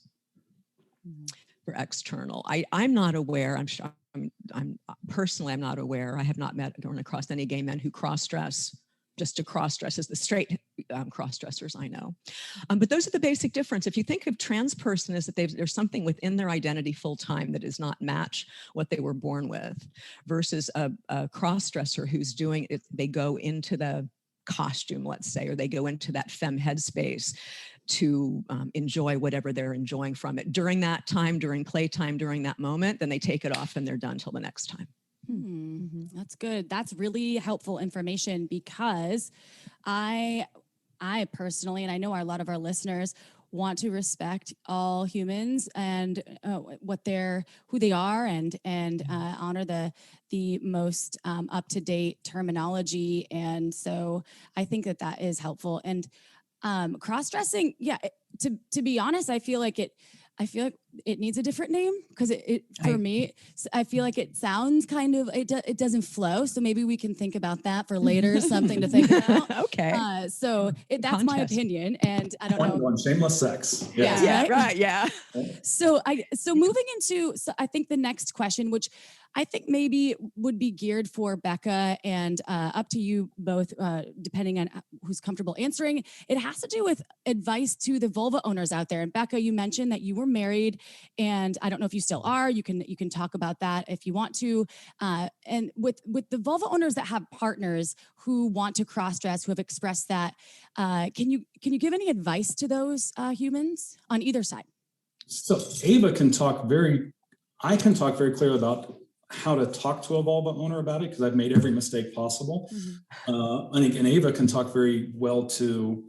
for external. I'm not aware, I'm personally, I'm not aware. I have not met or run across any gay men who cross-dress just to cross-dress as the straight cross-dressers I know. But those are the basic difference. If you think of trans person as that there's something within their identity full-time that does not match what they were born with, versus a cross-dresser who's doing it, they go into the costume, let's say, or they go into that femme headspace to enjoy whatever they're enjoying from it. During that time, during playtime, during that moment, then they take it off and they're done till the next time. That's good. That's really helpful information, because I personally, and I know a lot of our listeners, want to respect all humans and who they are, and honor the most up-to-date terminology. And so I think that is helpful. And cross-dressing, to be honest, I feel like it needs a different name, because for me, I feel like it sounds kind of, it doesn't flow. So maybe we can think about that for later, something to think about. Okay. That's my opinion. And I don't know. One, shameless sex. Yes. Yeah, right. Yeah. So moving into, I think the next question, which I think maybe would be geared for Becca and up to you both, depending on who's comfortable answering. It has to do with advice to the vulva owners out there. And Becca, you mentioned that you were married, and I don't know if you still are. You can talk about that if you want to. And with the vulva owners that have partners who want to cross-dress, who have expressed that, can you give any advice to those humans on either side? So Ava can talk very clearly about how to talk to a vulva owner about it, because I've made every mistake possible. And Ava can talk very well to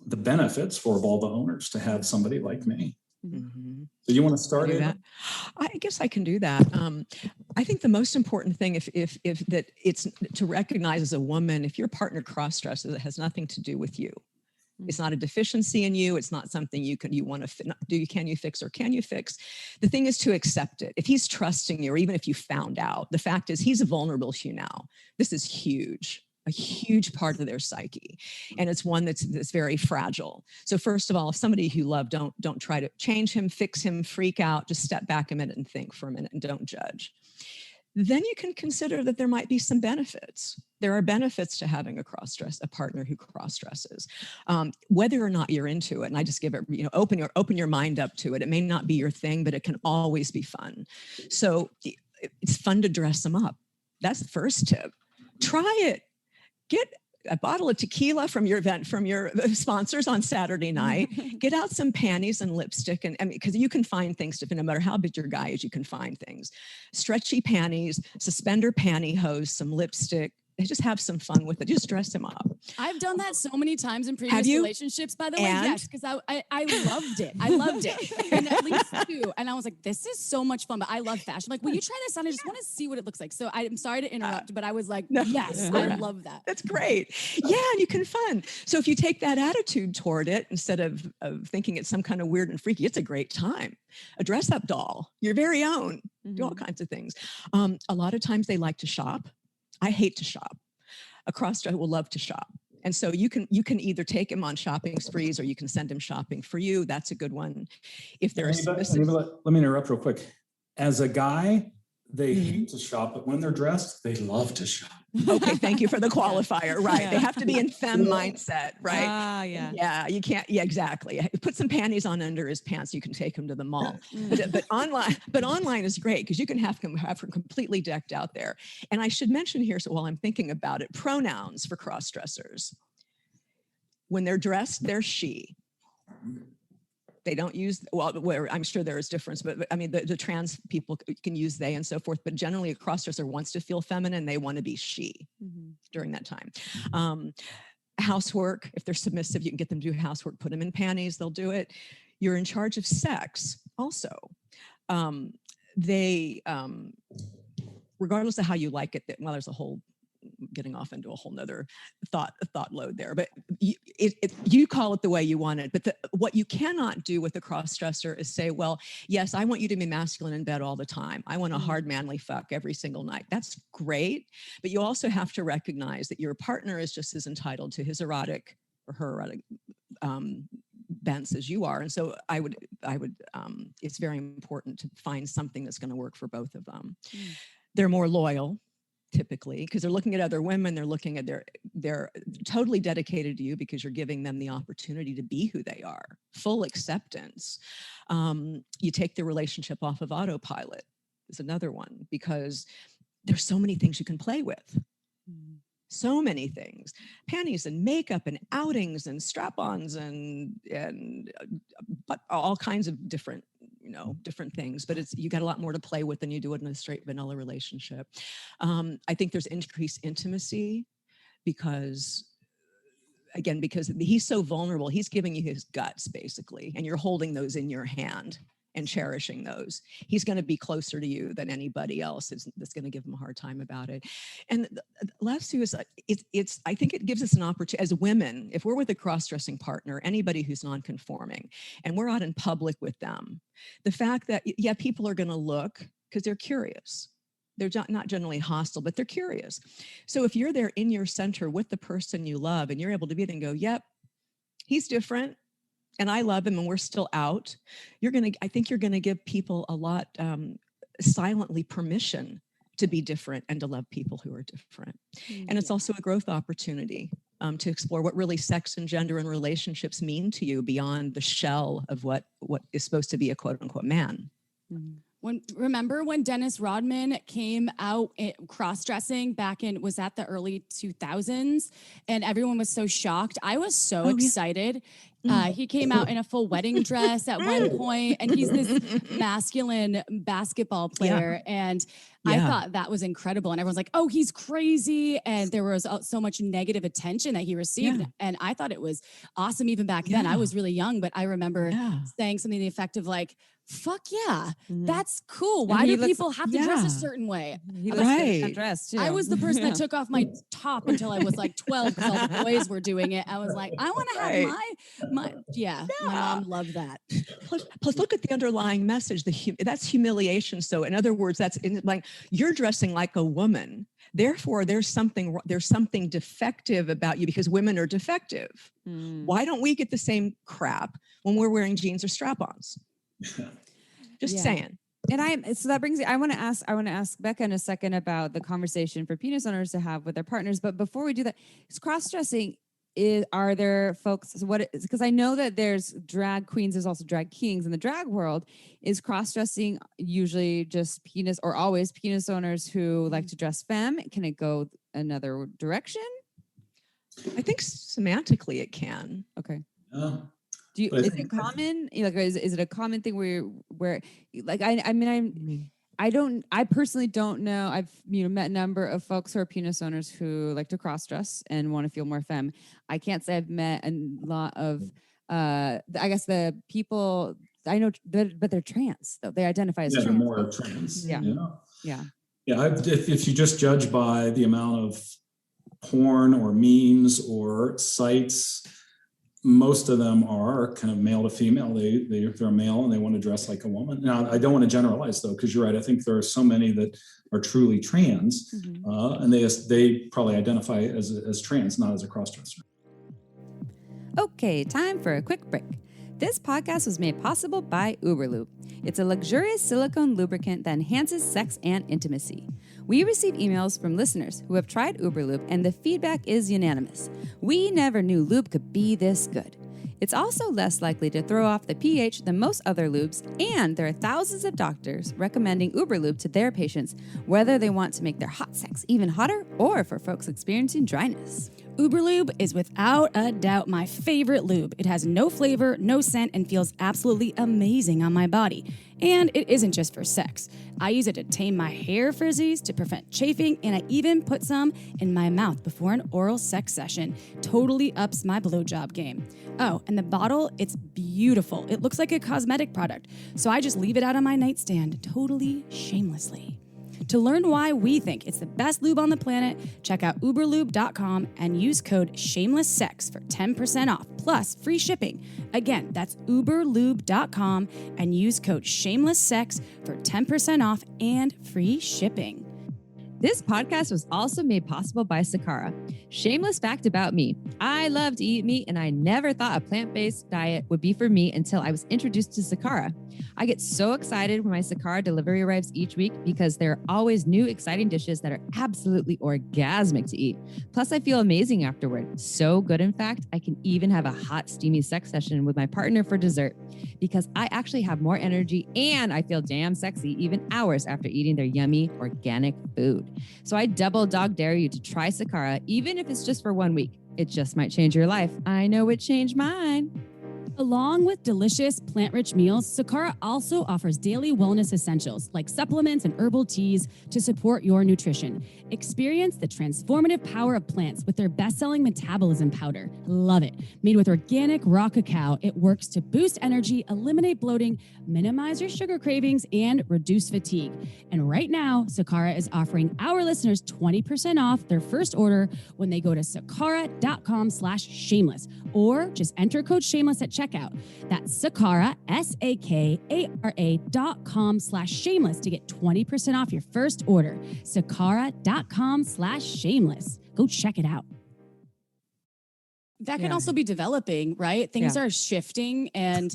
the benefits for vulva owners to have somebody like me. So you want to start that? I guess I can do that. I think the most important thing, if that it's to recognize as a woman, if your partner cross-dresses, it has nothing to do with you. It's not a deficiency in you. It's not something you want to do. Can you fix? The thing is to accept it. If he's trusting you, or even if you found out, the fact is he's vulnerable to you now. This is huge, a huge part of their psyche, and it's one that's very fragile. So first of all, if somebody you love, don't try to change him, fix him, freak out. Just step back a minute and think for a minute, and don't judge. then you can consider that there might be some benefits. There are benefits to having a partner who cross-dresses, whether or not you're into it. And I just give it, open your mind up to it. It may not be your thing, but it can always be fun. So it's fun to dress them up. That's the first tip. Try it. Get a bottle of tequila from your sponsors on Saturday night. Get out some panties and lipstick, and because you can find things, no matter how big your guy is, you can find things. Stretchy panties, suspender pantyhose, some lipstick. Just have some fun with it. Just dress him up. I've done that so many times in previous relationships, by the way. Yes, because I loved it. I loved it. And at least 2. And I was like, this is so much fun, but I love fashion. Like, will you try this on? I just want to see what it looks like. So I'm sorry to interrupt, but I was like, yes, I love that. That's great. Yeah, and you can fun. So if you take that attitude toward it, instead of thinking it's some kind of weird and freaky, it's a great time. A dress-up doll, your very own. Do all kinds of things. A lot of times they like to shop. I hate to shop. A crossdresser will love to shop. And so you can either take him on shopping sprees or you can send him shopping for you. That's a good one. If there's let me interrupt real quick. As a guy, they hate to shop, but when they're dressed, they love to shop. Okay, thank you for the qualifier. Right. Yeah. They have to be in femme mindset, right? Yeah. Yeah, you can't. Yeah, exactly. Put some panties on under his pants. You can take him to the mall. But online is great because you can have her completely decked out there. And I should mention here, so while I'm thinking about it, pronouns for cross-dressers. When they're dressed, they're she. They don't use, where I'm sure there is difference, but I mean, the trans people can use they and so forth, but generally a crossdresser wants to feel feminine. They want to be she during that time. Housework, if they're submissive, you can get them to do housework, put them in panties, they'll do it. You're in charge of sex also. Regardless of how you like it, there's a whole, getting off into a whole nother thought load there, but you call it the way you want it. But what you cannot do with a cross-dresser is say, well, yes, I want you to be masculine in bed all the time. I want a hard manly fuck every single night. That's great. But you also have to recognize that your partner is just as entitled to his erotic or her erotic bents as you are. And so I would it's very important to find something that's going to work for both of them. They're more loyal, typically, because they're looking at other women, they're looking at they're totally dedicated to you because you're giving them the opportunity to be who they are. Full acceptance. You take the relationship off of autopilot is another one, because there's so many things you can play with. So many things, panties and makeup and outings and strap-ons and but all kinds of different things, but you got a lot more to play with than you do in a straight vanilla relationship. I think there's increased intimacy because he's so vulnerable. He's giving you his guts basically, and you're holding those in your hand and cherishing those. He's going to be closer to you than anybody else that's going to give him a hard time about it. And the last two is I think it gives us an opportunity as women, if we're with a cross-dressing partner, anybody who's non-conforming, and we're out in public with them, the fact that, people are going to look because they're curious. They're not generally hostile, but they're curious. So if you're there in your center with the person you love and you're able to be there and go, yep, he's different, and I love him and we're still out, I think you're going to give people a lot silently permission to be different and to love people who are different. And it's also a growth opportunity to explore what really sex and gender and relationships mean to you beyond the shell of what is supposed to be a quote unquote man. Remember when Dennis Rodman came out cross-dressing back in, was that the early 2000s? And everyone was so shocked. I was so excited. He came out in a full wedding dress at one point, and he's this masculine basketball player. And I thought that was incredible. And everyone's like, oh, he's crazy. And there was so much negative attention that he received. And I thought it was awesome even back then. I was really young, but I remember saying something to the effect of like, fuck yeah, that's cool. Why do people have to dress a certain way? He looks dressed too. I was the person that took off my top until I was like 12 because all the boys were doing it. I was like, I want to have my mom loved that. Plus look at the underlying message. That's humiliation. So in other words, that's like you're dressing like a woman. Therefore, there's something defective about you because women are defective. Why don't we get the same crap when we're wearing jeans or strap-ons? Just saying. And so that brings me, I want to ask Becca in a second about the conversation for penis owners to have with their partners. But before we do that, is cross-dressing, are there folks, because I know that there's drag queens, there's also drag kings in the drag world. Is cross-dressing usually just penis, or always penis owners who like to dress femme? Can it go another direction? I think semantically it can. Okay. Is it common? Like, is it a common thing where like, I personally don't know. I've met a number of folks who are penis owners who like to cross dress and want to feel more femme. I can't say I've met a lot of I guess the people I know, but they're trans though. They identify as trans. They're more trans. Yeah. If you just judge by the amount of porn or memes or sites, most of them are kind of male to female. They're male and they want to dress like a woman. Now, I don't want to generalize though, because you're right. I think there are so many that are truly trans, and they probably identify as trans, not as a crossdresser. Okay, time for a quick break. This podcast was made possible by Uberlube. It's a luxurious silicone lubricant that enhances sex and intimacy. We receive emails from listeners who have tried Uberlube, and the feedback is unanimous. We never knew lube could be this good. It's also less likely to throw off the pH than most other lubes, and there are thousands of doctors recommending Uberlube to their patients, whether they want to make their hot sex even hotter or for folks experiencing dryness. Uberlube is without a doubt my favorite lube. It has no flavor, no scent, and feels absolutely amazing on my body. And it isn't just for sex. I use it to tame my hair frizzies, to prevent chafing, and I even put some in my mouth before an oral sex session. Totally ups my blowjob game. Oh, and the bottle, it's beautiful. It looks like a cosmetic product, so I just leave it out on my nightstand, totally shamelessly. To learn why we think it's the best lube on the planet, check out uberlube.com and use code SHAMELESSSEX for 10% off, plus free shipping. Again, that's uberlube.com and use code SHAMELESSSEX for 10% off and free shipping. This podcast was also made possible by Sakara. Shameless fact about me. I love to eat meat, and I never thought a plant-based diet would be for me until I was introduced to Sakara. I get so excited when my Sakara delivery arrives each week because there are always new exciting dishes that are absolutely orgasmic to eat. Plus, I feel amazing afterward. So good, in fact, I can even have a hot, steamy sex session with my partner for dessert because I actually have more energy and I feel damn sexy even hours after eating their yummy, organic food. So I double dog dare you to try Sakara, even if it's just for 1 week. It just might change your life. I know it changed mine. Along with delicious plant-rich meals, Sakara also offers daily wellness essentials like supplements and herbal teas to support your nutrition. Experience the transformative power of plants with their best-selling metabolism powder. Love it. Made with organic raw cacao, it works to boost energy, eliminate bloating, minimize your sugar cravings, and reduce fatigue. And right now, Sakara is offering our listeners 20% off their first order when they go to sakara.com/shameless, or just enter code shameless at checkout. That's Sakara, SAKARA.com/shameless to get 20% off your first order. Sakara.com/shameless. Go check it out. That can also be developing, right? Things are shifting, and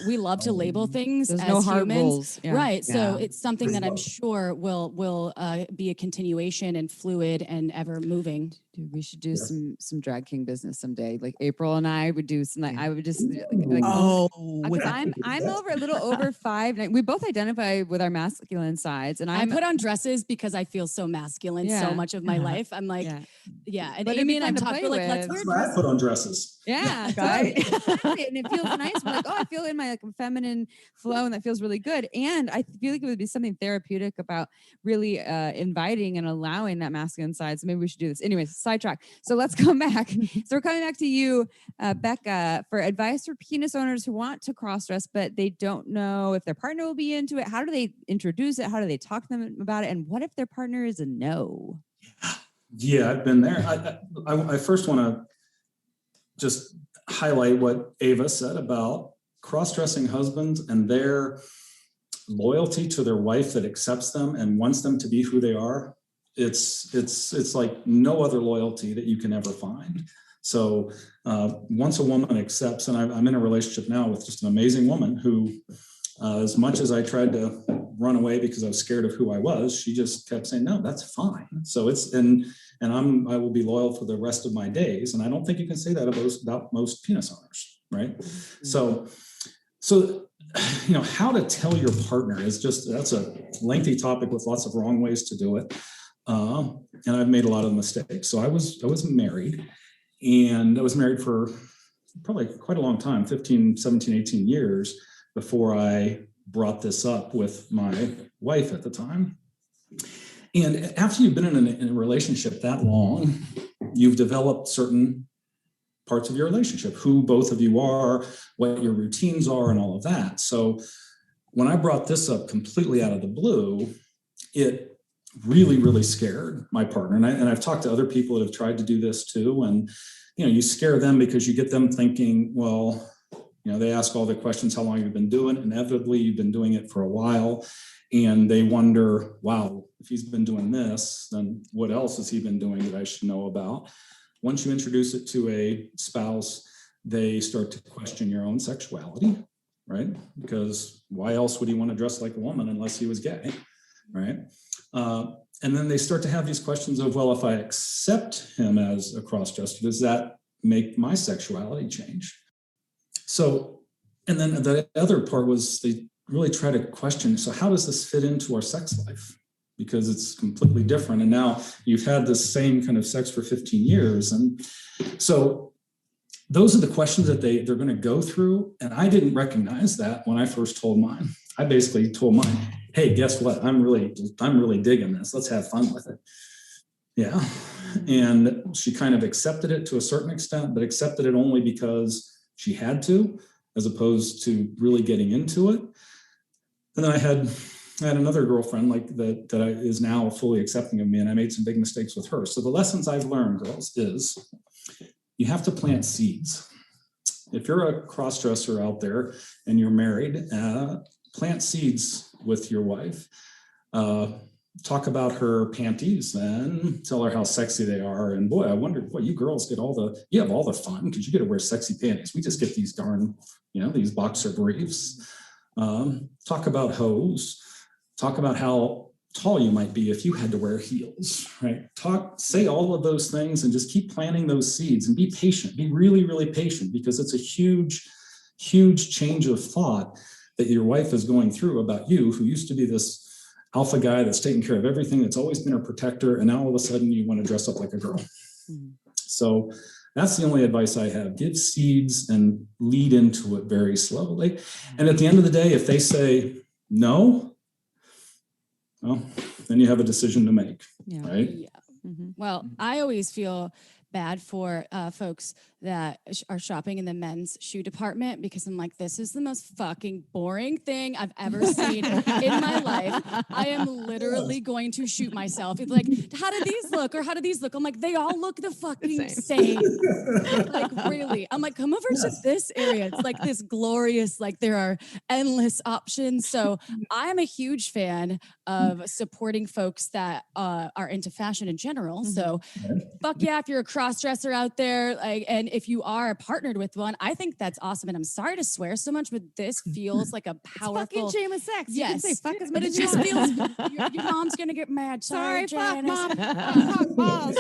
we love to label things as no hard humans, rules. right? So it's something that I'm sure will be a continuation and fluid and ever moving. Dude, we should do some drag king business someday. Like April and I would do some. Like I would just because I'm a little over 5. And we both identify with our masculine sides, and I put on dresses because I feel so masculine so much of my life. I'm like, and but Amy and I'm talking like, let's wear dresses. I put on dresses. Yeah, right. Exactly. And it feels nice. We're like, I feel in my feminine flow, and that feels really good. And I feel like it would be something therapeutic about really inviting and allowing that masculine side. So maybe we should do this. Anyways, sidetrack. So let's come back. So we're coming back to you, Becca, for advice for penis owners who want to cross-dress, but they don't know if their partner will be into it. How do they introduce it? How do they talk to them about it? And what if their partner is a no? Yeah, I've been there. I first want to just highlight what Ava said about cross-dressing husbands and their loyalty to their wife that accepts them and wants them to be who they are. It's like no other loyalty that you can ever find. So once a woman accepts, and I'm in a relationship now with just an amazing woman who, as much as I tried to run away because I was scared of who I was. She just kept saying, no, that's fine. So I will be loyal for the rest of my days. And I don't think you can say that about most penis owners, right? Mm-hmm. So, how to tell your partner that's a lengthy topic with lots of wrong ways to do it. And I've made a lot of mistakes. So I was married, and I was married for probably quite a long time, 15, 17, 18 years before I brought this up with my wife at the time. And after you've been in a relationship that long, you've developed certain parts of your relationship, who both of you are, what your routines are, and all of that. So when I brought this up completely out of the blue, it really, really scared my partner. And I've talked to other people that have tried to do this too. And, you scare them because you get them thinking, well, they ask all the questions, how long you've been doing it. Inevitably, you've been doing it for a while. And they wonder, wow, if he's been doing this, then what else has he been doing that I should know about? Once you introduce it to a spouse, they start to question your own sexuality, right? Because why else would he want to dress like a woman unless he was gay, right? And then they start to have these questions of, well, if I accept him as a crossdresser, does that make my sexuality change? So, and then the other part was they really try to question, so how does this fit into our sex life? Because it's completely different. And now you've had this same kind of sex for 15 years. And so those are the questions that they're going to go through. And I didn't recognize that when I first told mine. I basically told mine, hey, guess what? I'm really digging this. Let's have fun with it. Yeah. And she kind of accepted it to a certain extent, but accepted it only because she had to, as opposed to really getting into it. And then I had another girlfriend that is now fully accepting of me, and I made some big mistakes with her. So the lessons I've learned, girls, is you have to plant seeds. If you're a crossdresser out there and you're married, plant seeds with your wife. Talk about her panties and tell her how sexy they are. And boy, I wonder, you girls you have all the fun because you get to wear sexy panties. We just get these darn, these boxer briefs. Talk about hose. Talk about how tall you might be if you had to wear heels, right? Say all of those things and just keep planting those seeds and be patient. Be really, really patient, because it's a huge, huge change of thought that your wife is going through about you, who used to be this alpha guy that's taking care of everything, that's always been a protector, and now all of a sudden you want to dress up like a girl. Mm-hmm. So that's the only advice I have. Give seeds and lead into it very slowly. And at the end of the day, if they say no, well, then you have a decision to make, right? Yeah. Mm-hmm. Well, I always feel bad for folks that are shopping in the men's shoe department, because I'm like, this is the most fucking boring thing I've ever seen in my life. I am literally going to shoot myself. It's like, how do these look? Or how do these look? I'm like, they all look the fucking same. Like, really? I'm like, come over to this area. It's like this glorious, like there are endless options. So I'm a huge fan of supporting folks that are into fashion in general. So fuck yeah, if you're a cross-dresser out there, like, and if you are partnered with one, I think that's awesome. And I'm sorry to swear so much, but this feels like a powerful... It's fucking shame of sex. Yes. You can say fuck as much as it you just want. feels... Your mom's going to get mad. Sorry, fuck, Janice. mom. Fuck balls.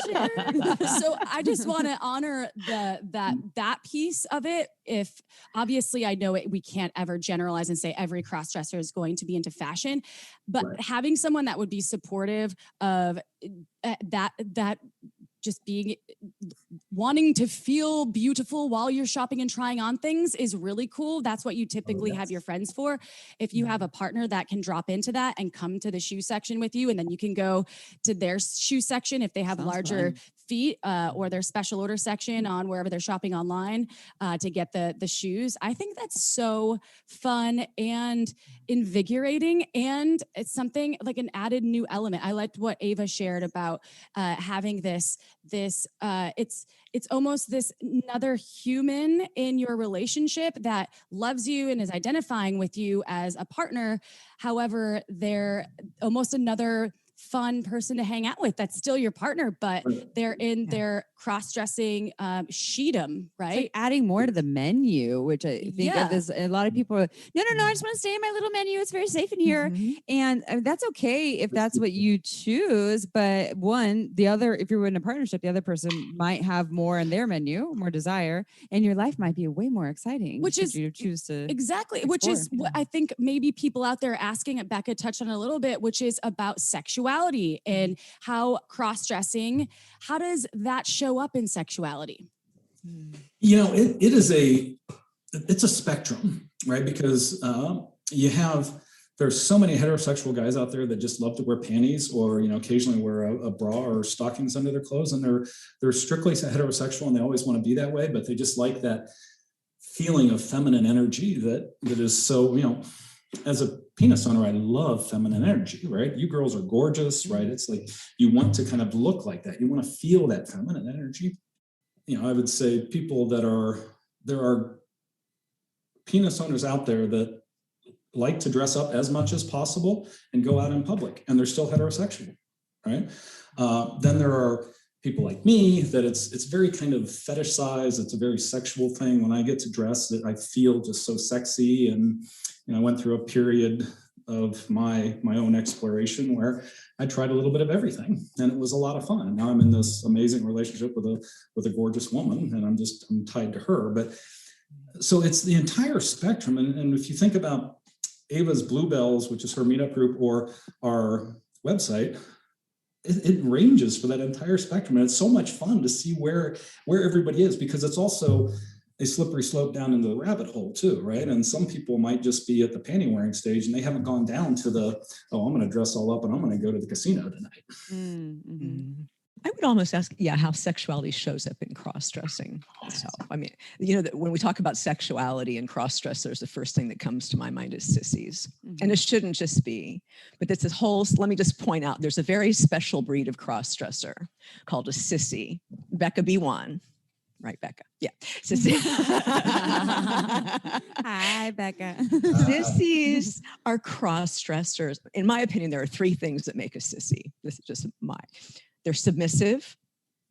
So I just want to honor that piece of it. If obviously I know we can't ever generalize and say every cross-dresser is going to be into fashion, but having someone that would be supportive of that just wanting to feel beautiful while you're shopping and trying on things is really cool. That's what you typically have your friends for. If you have a partner that can drop into that and come to the shoe section with you, and then you can go to their shoe section if they have larger feet, or their special order section on wherever they're shopping online to get the shoes. I think that's so fun and invigorating, and it's something like an added new element. I liked what Ava shared about having this it's almost this another human in your relationship that loves you and is identifying with you as a partner. However, they're almost another fun person to hang out with. That's still your partner, but they're in their cross-dressing sheedom, right? It's like adding more to the menu, which I think of as a lot of people are, no, I just want to stay in my little menu. It's very safe in here. And that's okay if that's what you choose. But the other, if you're in a partnership, the other person might have more in their menu, more desire, and your life might be way more exciting. Which is you choose to exactly, which is what I think maybe people out there asking, and Becca touched on a little bit, which is about sexuality and how cross-dressing, how does that show up in sexuality? It's a spectrum, right? Because there's so many heterosexual guys out there that just love to wear panties or, occasionally wear a bra or stockings under their clothes. And they're strictly heterosexual and they always want to be that way, but they just like that feeling of feminine energy that is so, as a penis owner, I love feminine energy, right? You girls are gorgeous, right? It's like, you want to kind of look like that. You want to feel that feminine energy. I would say there are penis owners out there that like to dress up as much as possible and go out in public, and they're still heterosexual, right? Then there are people like me that it's very kind of fetishized. It's a very sexual thing. When I get to dress, that I feel just so sexy. And I went through a period of my own exploration where I tried a little bit of everything, and it was a lot of fun. And now I'm in this amazing relationship with a gorgeous woman, and I'm tied to her. But so it's the entire spectrum. And if you think about Ava's Bluebells, which is her meetup group, or our website, it ranges for that entire spectrum. And it's so much fun to see where everybody is, because it's also a slippery slope down into the rabbit hole too, right? And some people might just be at the panty wearing stage and they haven't gone down to I'm going to dress all up and I'm going to go to the casino tonight. I would almost ask, how sexuality shows up in cross-dressing. So, I mean, when we talk about sexuality and cross-dressers, the first thing that comes to my mind is sissies. And it shouldn't just be, but it's this whole, let me just point out, there's a very special breed of cross-dresser called a sissy. Becca be one. Right, Becca? Yeah. Sissy. Hi, Becca. Sissies are cross-dressers. In my opinion, there are three things that make a sissy. This is just they're submissive,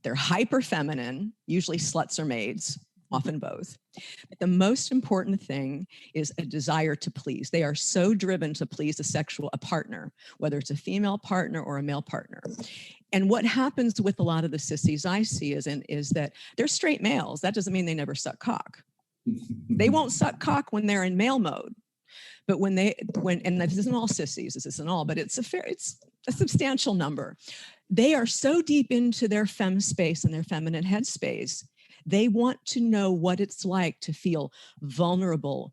they're hyper feminine, usually sluts or maids, often both. But the most important thing is a desire to please. They are so driven to please a partner, whether it's a female partner or a male partner. And what happens with a lot of the sissies I see is that they're straight males. That doesn't mean they never suck cock. They won't suck cock when they're in male mode. But and this isn't all sissies, this isn't all, but it's a substantial number. They are so deep into their femme space and their feminine headspace, they want to know what it's like to feel vulnerable,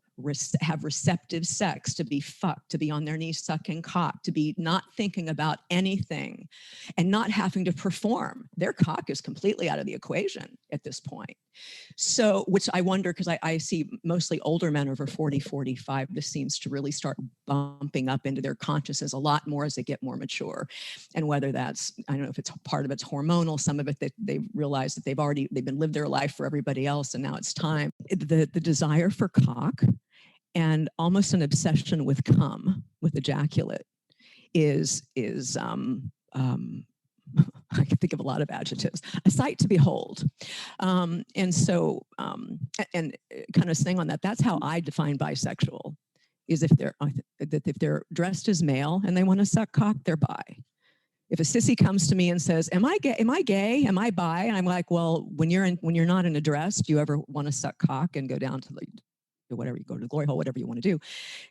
have receptive sex, to be fucked, to be on their knees sucking cock, to be not thinking about anything and not having to perform. Their cock is completely out of the equation at this point. So, which I wonder, because I see mostly older men over 40, 45, this seems to really start bumping up into their consciousness a lot more as they get more mature. And whether that's, I don't know if it's part of it's hormonal, some of it that they realize that they've been lived their life for everybody else and now it's time. The desire for cock and almost an obsession with cum, with ejaculate, is I can think of a lot of adjectives, a sight to behold. And so, and kind of saying on that, that's how I define bisexual, is if they're dressed as male and they want to suck cock, they're bi. If a sissy comes to me and says, am I gay? Am I bi? And I'm like, well, when you're not in a dress, do you ever want to suck cock and go down to whatever, you go to the glory hole, whatever you want to do,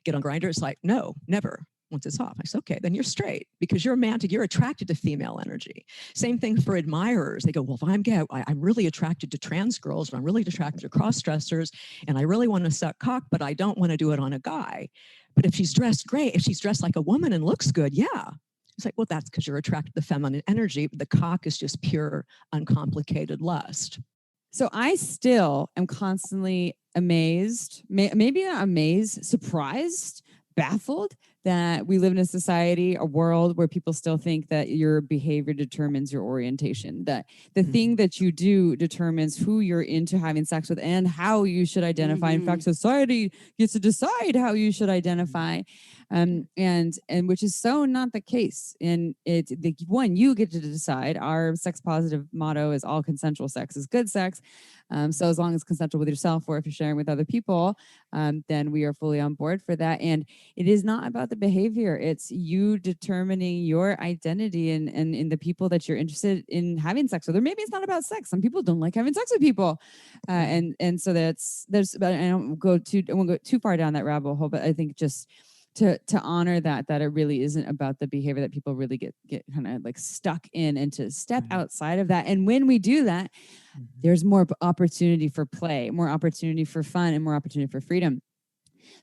get on Grindr? It's like, no, never. Once it's off, I said, okay, then you're straight because you're romantic. You're attracted to female energy. Same thing for admirers. They go, well, if I'm gay, I'm really attracted to trans girls, or I'm really attracted to cross-dressers, and I really want to suck cock, but I don't want to do it on a guy. But if she's dressed great, if she's dressed like a woman and looks good, yeah. It's like, well, that's because you're attracted to the feminine energy. The cock is just pure, uncomplicated lust. So I still am constantly amazed, maybe not amazed, surprised, baffled that we live in a society, a world where people still think that your behavior determines your orientation, that the thing that you do determines who you're into having sex with and how you should identify. In fact, society gets to decide how you should identify. And which is so not the case. And you get to decide. Our sex positive motto is all consensual sex is good sex. So as long as consensual with yourself, or if you're sharing with other people, then we are fully on board for that. And it is not about the behavior. It's you determining your identity and in the people that you're interested in having sex with. Or maybe it's not about sex. Some people don't like having sex with people. And so but I won't go too far down that rabbit hole, but I think just to honor that it really isn't about the behavior, that people really get kind of like stuck in, and to step outside of that. And when we do that, there's more opportunity for play, more opportunity for fun, and more opportunity for freedom.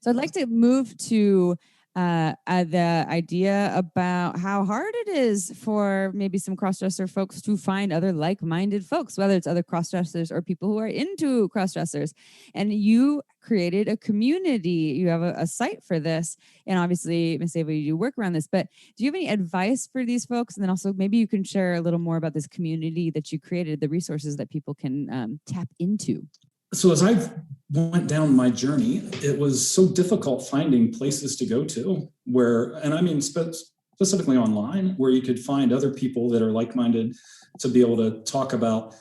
So I'd like to move to the idea about how hard it is for maybe some crossdresser folks to find other like-minded folks, whether it's other crossdressers or people who are into crossdressers. And you created a community. You have a site for this. And obviously, Ms. Ava, you do work around this. But do you have any advice for these folks? And then also maybe you can share a little more about this community that you created, the resources that people can tap into. So as I went down my journey, it was so difficult finding places to go to and I mean specifically online, where you could find other people that are like-minded to be able to talk about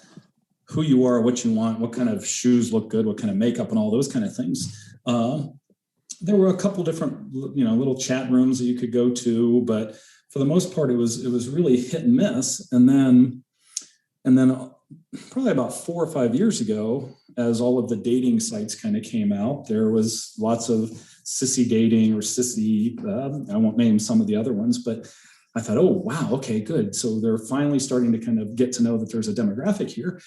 who you are, what you want, what kind of shoes look good, what kind of makeup, and all those kind of things. There were a couple different, little chat rooms that you could go to, but for the most part, it was really hit and miss. And then probably about 4 or 5 years ago, as all of the dating sites kind of came out, there was lots of sissy dating or sissy, I won't name some of the other ones, but I thought, oh, wow, okay, good. So they're finally starting to kind of get to know that there's a demographic here.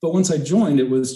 But once I joined, it was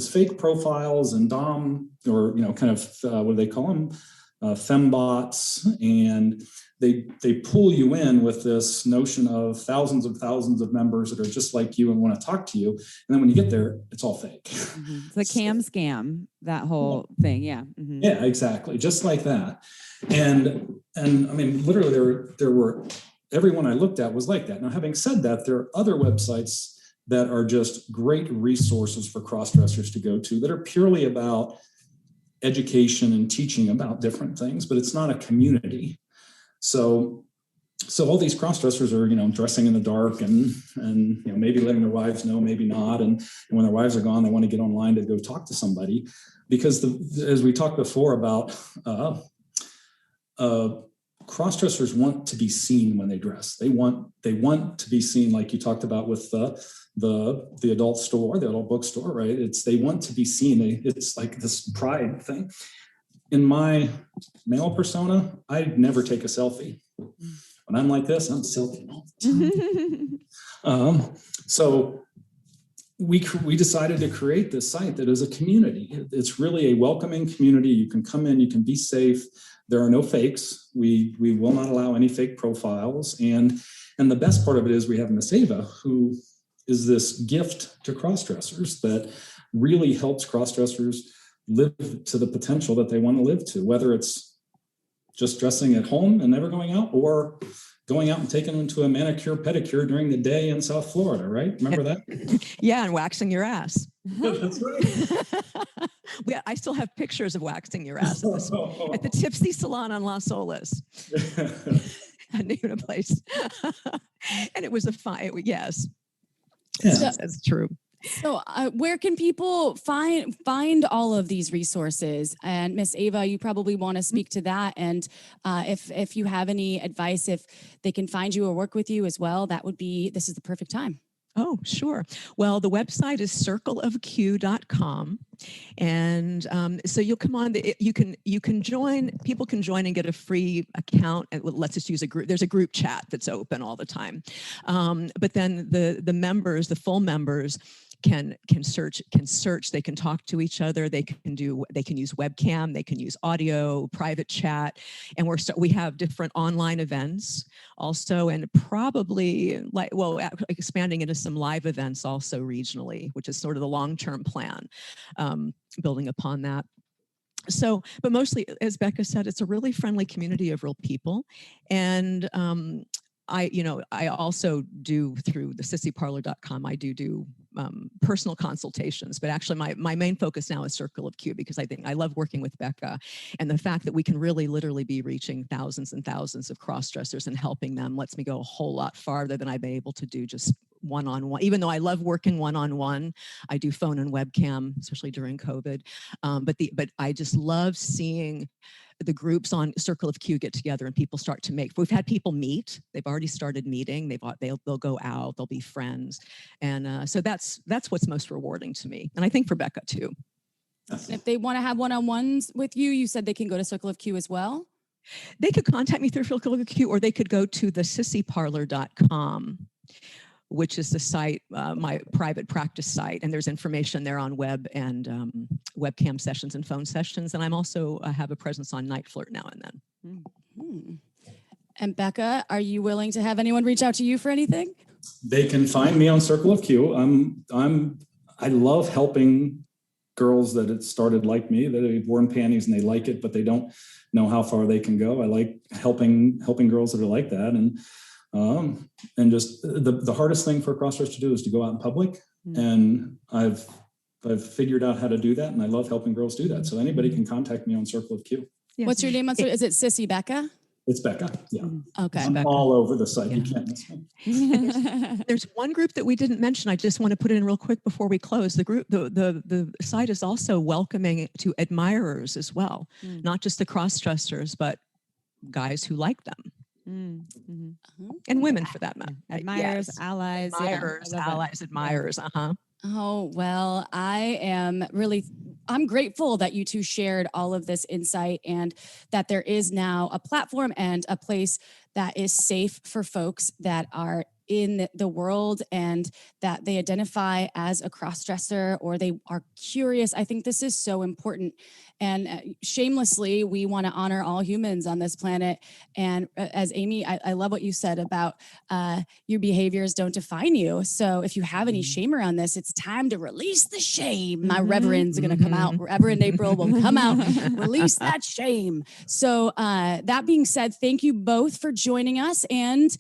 fake profiles and dom, or, kind of, what do they call them? Fembots, and they pull you in with this notion of thousands of members that are just like you and want to talk to you. And then when you get there, it's all fake. It's the cam scam, that whole thing. Yeah. Yeah, exactly. Just like that. And I mean, literally there were, everyone I looked at was like that. Now, having said that, there are other websites that are just great resources for crossdressers to go to that are purely about education and teaching about different things, but it's not a community. So all these crossdressers are, dressing in the dark and maybe letting their wives know, maybe not. And when their wives are gone, they want to get online to go talk to somebody, because as we talked before about, crossdressers want to be seen when they dress. They want to be seen, like you talked about with the adult store, the adult bookstore, right? They want to be seen. It's like this pride thing. In my male persona, I never take a selfie. When I'm like this, I'm selfie all the time. So we decided to create this site that is a community. It's really a welcoming community. You can come in, you can be safe. There are no fakes. We will not allow any fake profiles. And the best part of it is we have Miss Ava, who is this gift to crossdressers that really helps crossdressers live to the potential that they want to live to, whether it's just dressing at home and never going out, or going out and taking them to a manicure pedicure during the day in South Florida, right? Remember that? Yeah, and waxing your ass. That's right. I still have pictures of waxing your ass at the Tipsy Salon on Las Olas. I knew a place. And it was a fine, yes. Yeah. That's true. So where can people find all of these resources? And Miss Ava, you probably want to speak to that. And if you have any advice, if they can find you or work with you as well, this is the perfect time. Oh, sure. Well, the website is circleofq.com. And so you'll come on, you can join, people can join and get a free account. And let's just use a group. There's a group chat that's open all the time. But then the members, the full members, can search, they can talk to each other, they can use webcam, they can use audio, private chat, and we have different online events also, and probably expanding into some live events also regionally, which is sort of the long-term plan, building upon that. So, but mostly, as Becca said, it's a really friendly community of real people. And I also do through the sissyparlor.com, I do personal consultations, but actually my main focus now is Circle of Q, because I think I love working with Becca, and the fact that we can really literally be reaching thousands and thousands of cross-dressers and helping them lets me go a whole lot farther than I've been able to do just one-on-one. Even though I love working one-on-one, I do phone and webcam, especially during COVID. But I just love seeing the groups on Circle of Q get together and people start to make. We've had people meet. They've already started meeting. They'll go out. They'll be friends, and so that's what's most rewarding to me. And I think for Becca too. And if they want to have one-on-ones with you, you said they can go to Circle of Q as well. They could contact me through Circle of Q, or they could go to the sissyparlor.com, which is the site, my private practice site. And there's information there on web and webcam sessions and phone sessions. And I'm also have a presence on Night Flirt now and then. Mm-hmm. And Becca, are you willing to have anyone reach out to you for anything? They can find me on Circle of Q. I love helping girls that had started like me, that have worn panties and they like it, but they don't know how far they can go. I like helping girls that are like that. And just the hardest thing for a crossdresser to do is to go out in public. And I've figured out how to do that, and I love helping girls do that. So anybody can contact me on Circle of Q. Yeah. What's your name? Is it Sissy Becca? It's Becca. Yeah. Okay. I'm Becca. all over the site. You can't miss me. There's one group that we didn't mention. I just want to put it in real quick before we close. The group, the site is also welcoming to admirers as well, not just the cross-dressers, but guys who like them. Mm-hmm. And women for that matter. Admirers, Yes. allies. Admirers, allies, admirers. Oh, well, I'm grateful that you two shared all of this insight, and that there is now a platform and a place that is safe for folks that are in the world and that they identify as a crossdresser or they are curious. I think this is so important. And shamelessly, we want to honor all humans on this planet. And as Amy, I love what you said about your behaviors don't define you. So if you have any shame around this, it's time to release the shame. My reverends are going to come out. Reverend April will come out, release that shame. So that being said, thank you both for joining us. And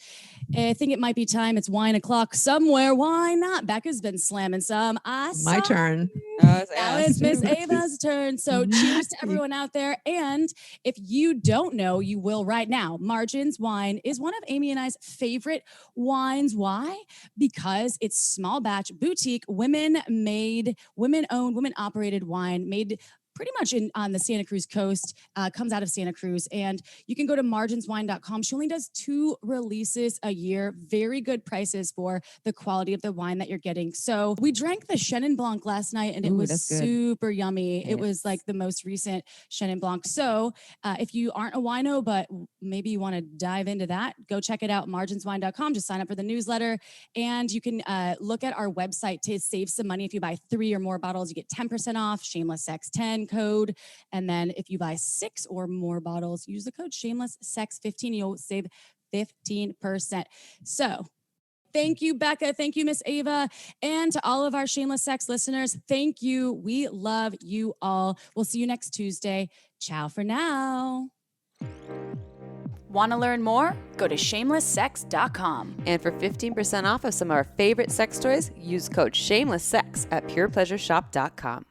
I think it might be time. It's wine o'clock somewhere. Why not? Becca's been slamming some. My turn. Now it's Miss Ava's turn. So cheers to everyone out there. And if you don't know, you will right now. Margins Wine is one of Amy and I's favorite wines. Why? Because it's small batch, boutique, women-made, women-owned, women-operated wine made pretty much on the Santa Cruz coast, comes out of Santa Cruz. And you can go to marginswine.com. She only does 2 releases a year. Very good prices for the quality of the wine that you're getting. So we drank the Chenin Blanc last night, and it was super yummy. Yes. It was like the most recent Chenin Blanc. So if you aren't a wino, but maybe you want to dive into that, go check it out, marginswine.com. Just sign up for the newsletter. And you can look at our website to save some money. If you buy 3 or more bottles, you get 10% off, Shameless Sex 10 code. And then if you buy 6 or more bottles, use the code Shameless Sex 15. You'll save 15%. So thank you, Becca. Thank you, Miss Ava. And to all of our Shameless Sex listeners, thank you. We love you all. We'll see you next Tuesday. Ciao for now. Want to learn more? Go to shamelesssex.com. And for 15% off of some of our favorite sex toys, use code SHAMELESSSEX at purepleasureshop.com.